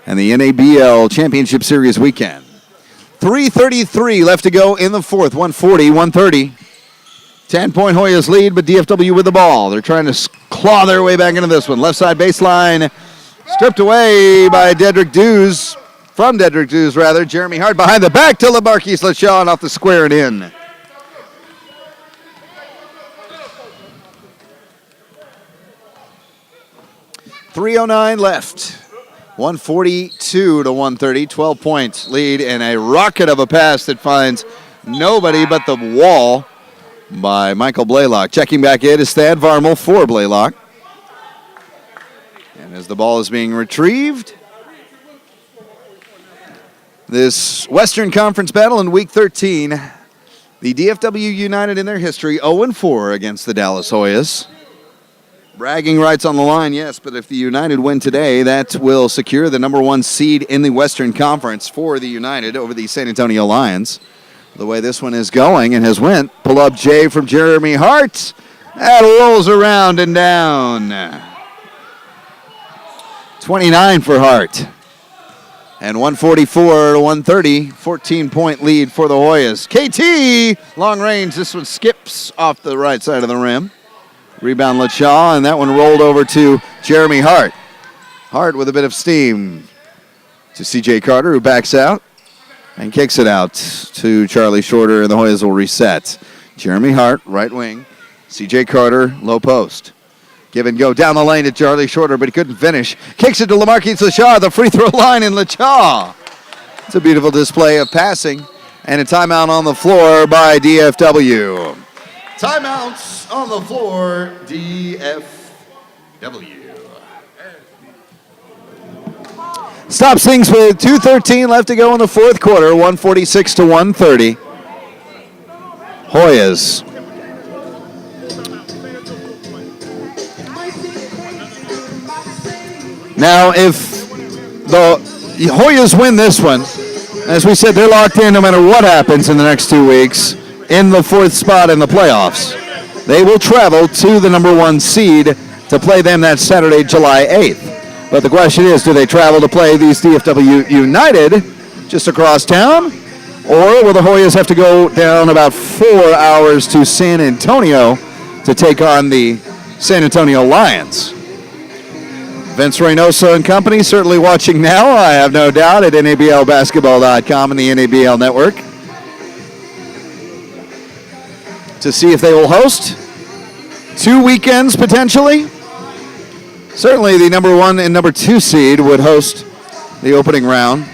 and the NABL Championship Series weekend. 3:33 left to go in the fourth. 140-130. 10-point Hoyas lead, but DFW with the ball. They're trying to claw their way back into this one. Left side baseline, stripped away by Dedrick Dews. From Dedrick Dews, rather. Jeremy Hart behind the back to LaMarcus LaShaw and off the square and in. .309 left. 142-130. 12-point lead and a rocket of a pass that finds nobody but the wall by Michael Blaylock. Checking back in is Thad Varmel for Blaylock. as the ball is being retrieved. This Western Conference battle in Week 13, the DFW United in their history 0-4 against the Dallas Hoyas. Bragging rights on the line, yes, but if the United win today, that will secure the number 1 seed in the Western Conference for the United over the San Antonio Lions. The way this one is going and has went, pull up J from Jeremy Hart. That rolls around and down. 29 for Hart. And 144 to 130, 14-point lead for the Hoyas. KT, long range, this one skips off the right side of the rim. Rebound LaChaw, and that one rolled over to Jeremy Hart. Hart with a bit of steam to C.J. Carter, who backs out and kicks it out to Charlie Shorter, and the Hoyas will reset. Jeremy Hart, right wing. C.J. Carter, low post. Give and go down the lane to Charlie Shorter, but he couldn't finish. Kicks it to LaMarquise LaChaw, the free throw line, and LaChaw. It's a beautiful display of passing, and a timeout on the floor by DFW. Timeouts on the floor, DFW. Stops things with 2:13 left to go in the fourth quarter, 146 to 130. Hoyas. Now, if the Hoyas win this one, as we said, they're locked in no matter what happens in the next 2 weeks in the 4th spot in the playoffs. They will travel to the number 1 seed to play them that Saturday, July 8th. But the question is, do they travel to play these DFW United just across town? Or will the Hoyas have to go down about 4 hours to San Antonio to take on the San Antonio Lions? Vince Reynoso and company certainly watching now, I have no doubt, at NABLbasketball.com and the NABL network to see if they will host 2 weekends potentially. Certainly the number 1 and number 2 seed would host the opening round.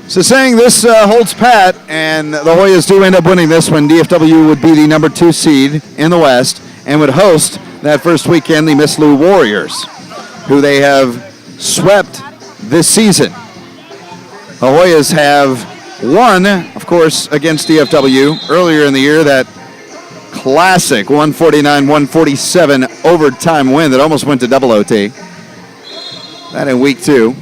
So saying this holds pat and the Hoyas do end up winning this one, DFW would be the number 2 seed in the West and would host that first weekend the Miss Lou Warriors, who they have swept this season. The Hoyas have won, of course, against DFW earlier in the year, that classic 149-147 overtime win that almost went to double OT. That in week 2.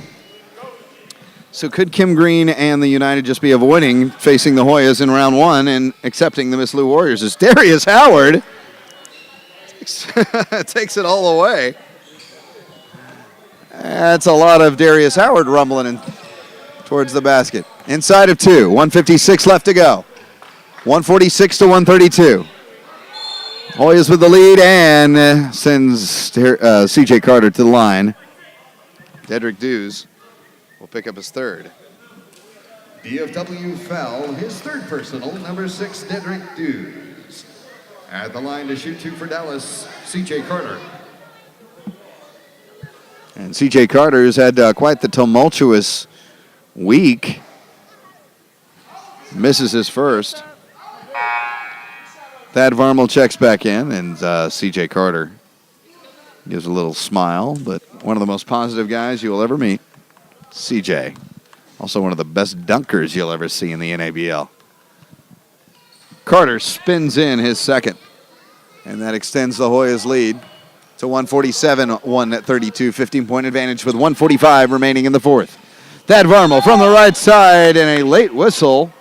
So could Kim Green and the United just be avoiding facing the Hoyas in round 1 and accepting the Miss Lou Warriors? As Darius Howard takes it all away. That's a lot of Darius Howard rumbling in towards the basket. Inside of 2, 156 left to go. 146 to 132. Hoyas with the lead and sends C.J. Carter to the line. Dedrick Dews will pick up his third. DFW foul, his 3rd personal, number 6, Dedrick Dews. At the line to shoot 2 for Dallas, C.J. Carter. And C.J. Carter has had quite the tumultuous week. Misses his first. Thad Varmel checks back in, and C.J. Carter gives a little smile, but one of the most positive guys you will ever meet, C.J. Also one of the best dunkers you'll ever see in the NABL. Carter spins in his second, and that extends the Hoyas' lead to 147, 132, 15-point advantage with 145 remaining in the fourth. Thad Varmel from the right side and a late whistle.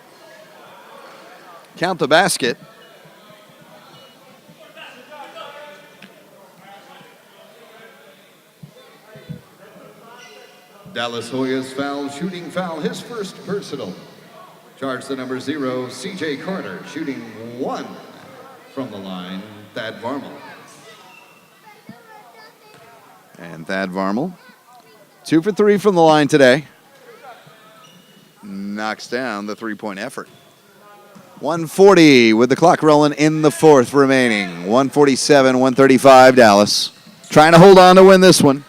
Count the basket. Dallas Hoyas foul, shooting foul, his first personal. Charge the number 0, C.J. Carter, shooting 1 from the line, Thad Varmel. And Thad Varmel, 2 for 3 from the line today. Knocks down the three-point effort. 140 with the clock rolling in the fourth remaining. 147, 135 Dallas. Trying to hold on to win this one.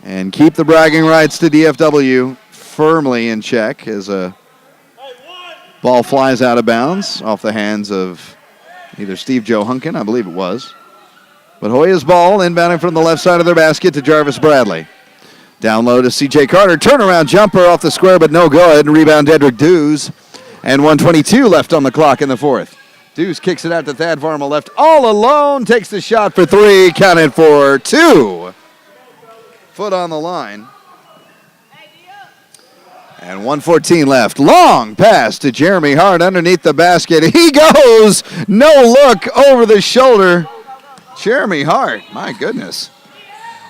And keep the bragging rights to DFW firmly in check as a ball flies out of bounds off the hands of either Steve Joe Hunkin, I believe it was. But Hoyas ball inbounding from the left side of their basket to Jarvis Bradley. Down low to C.J. Carter. Turnaround jumper off the square, but no good. Rebound, Dedrick Dews. And 1:22 left on the clock in the fourth. Dews kicks it out to Thad Varma left all alone. Takes the shot for three. Counted for two. Foot on the line. And 1:14 left. Long pass to Jeremy Hart underneath the basket. He goes. No look over the shoulder. Jeremy Hart. My goodness.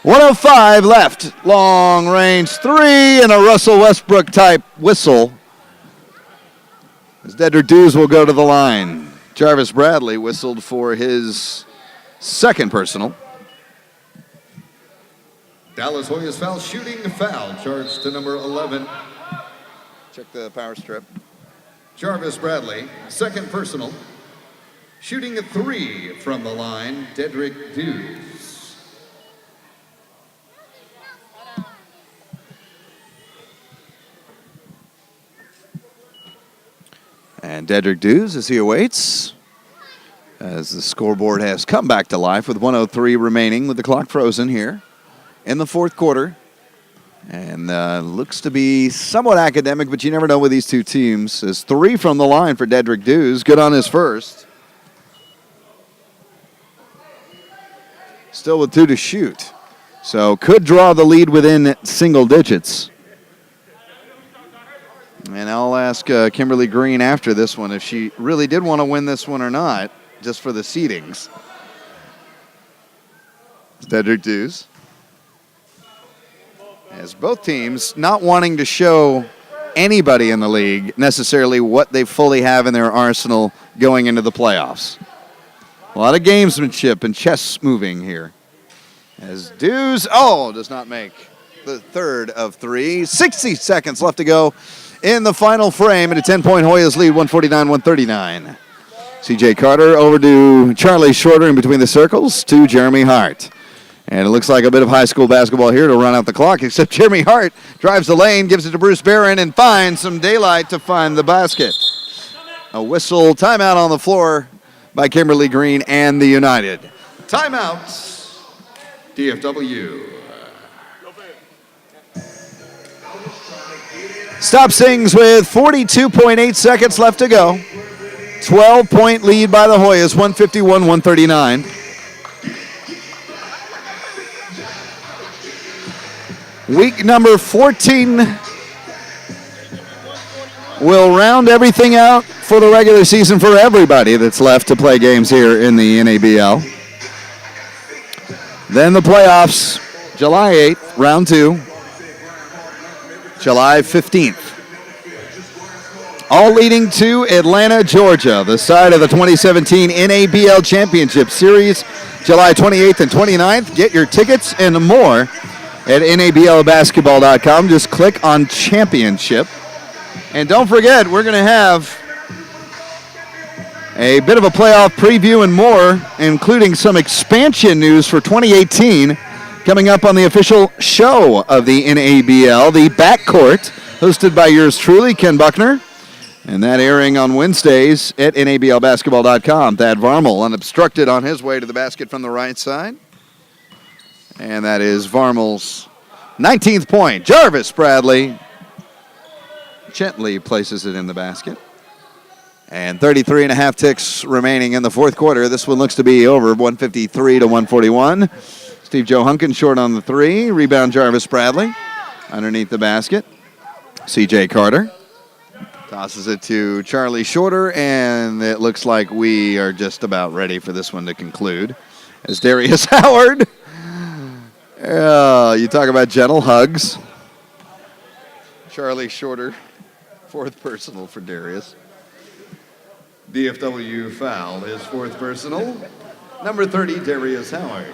1:05 left. Long range three and a Russell Westbrook type whistle. As Dedrick Dews will go to the line. Jarvis Bradley whistled for his second personal. Dallas Hoyas foul, shooting foul, charged to number 11. Check the power strip. Jarvis Bradley, second personal. Shooting a three from the line, Dedrick Dews. And Dedrick Dews, as he awaits, as the scoreboard has come back to life with 1:03 remaining with the clock frozen here in the fourth quarter. And looks to be somewhat academic, but you never know with these two teams. As three from the line for Dedrick Dews, good on his first. Still with two to shoot. So could draw the lead within single digits. And I'll ask Kimberly Green after this one if she really did want to win this one or not, just for the seedings. Dedrick Dews. As both teams not wanting to show anybody in the league necessarily what they fully have in their arsenal going into the playoffs. A lot of gamesmanship and chess moving here. As Dews, does not make the third of three. 60 seconds left to go in the final frame, and a 10-point Hoyas lead, 149-139. C.J. Carter over to Charlie Shorter in between the circles to Jeremy Hart. And it looks like a bit of high school basketball here to run out the clock, except Jeremy Hart drives the lane, gives it to Bruce Barron, and finds some daylight to find the basket. A whistle, timeout on the floor by Kimberly Green and the United. Timeout, DFW. Stop Sings with 42.8 seconds left to go. 12-point lead by the Hoyas, 151-139. Week number 14 will round everything out for the regular season for everybody that's left to play games here in the NABL. Then the playoffs, July 8th, round 2. July 15th. All leading to Atlanta, Georgia, the side of the 2017 NABL Championship Series, July 28th and 29th. Get your tickets and more at NABLbasketball.com. Just click on Championship. And don't forget, we're going to have a bit of a playoff preview and more, including some expansion news for 2018 coming up on the official show of the NABL, the Backcourt, hosted by yours truly, Ken Buckner. And that airing on Wednesdays at NABLbasketball.com. Thad Varmel unobstructed on his way to the basket from the right side. And that is Varmel's 19th point. Jarvis Bradley gently places it in the basket. And 33 and a half ticks remaining in the fourth quarter. This one looks to be over, 153-141. Steve Joe Hunkin short on the three. Rebound Jarvis Bradley underneath the basket. C.J. Carter tosses it to Charlie Shorter, and it looks like we are just about ready for this one to conclude. As Darius Howard, you talk about gentle hugs. Charlie Shorter, fourth personal for Darius. DFW foul, his fourth personal. Number 30, Darius Howard.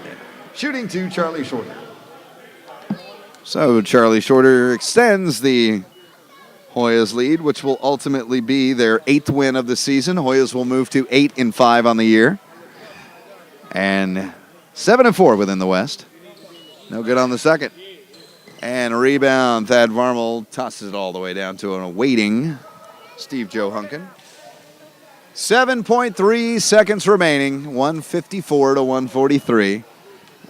Shooting to Charlie Shorter. So Charlie Shorter extends the Hoyas lead, which will ultimately be their 8th win of the season. Hoyas will move to 8-5 on the year. And 7-4 within the West. No good on the second. And a rebound. Thad Varmel tosses it all the way down to an awaiting Steve Joe Hunkin. 7.3 seconds remaining, 154 to 143.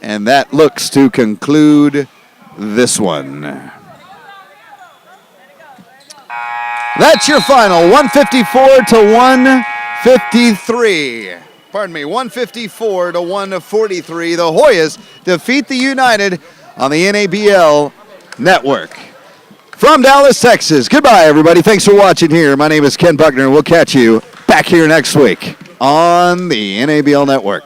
And that looks to conclude this one. That's your final, 154 to 153. Pardon me, 154 to 143. The Hoyas defeat the United on the NABL Network. From Dallas, Texas, goodbye, everybody. Thanks for watching here. My name is Ken Buckner, and we'll catch you back here next week on the NABL Network.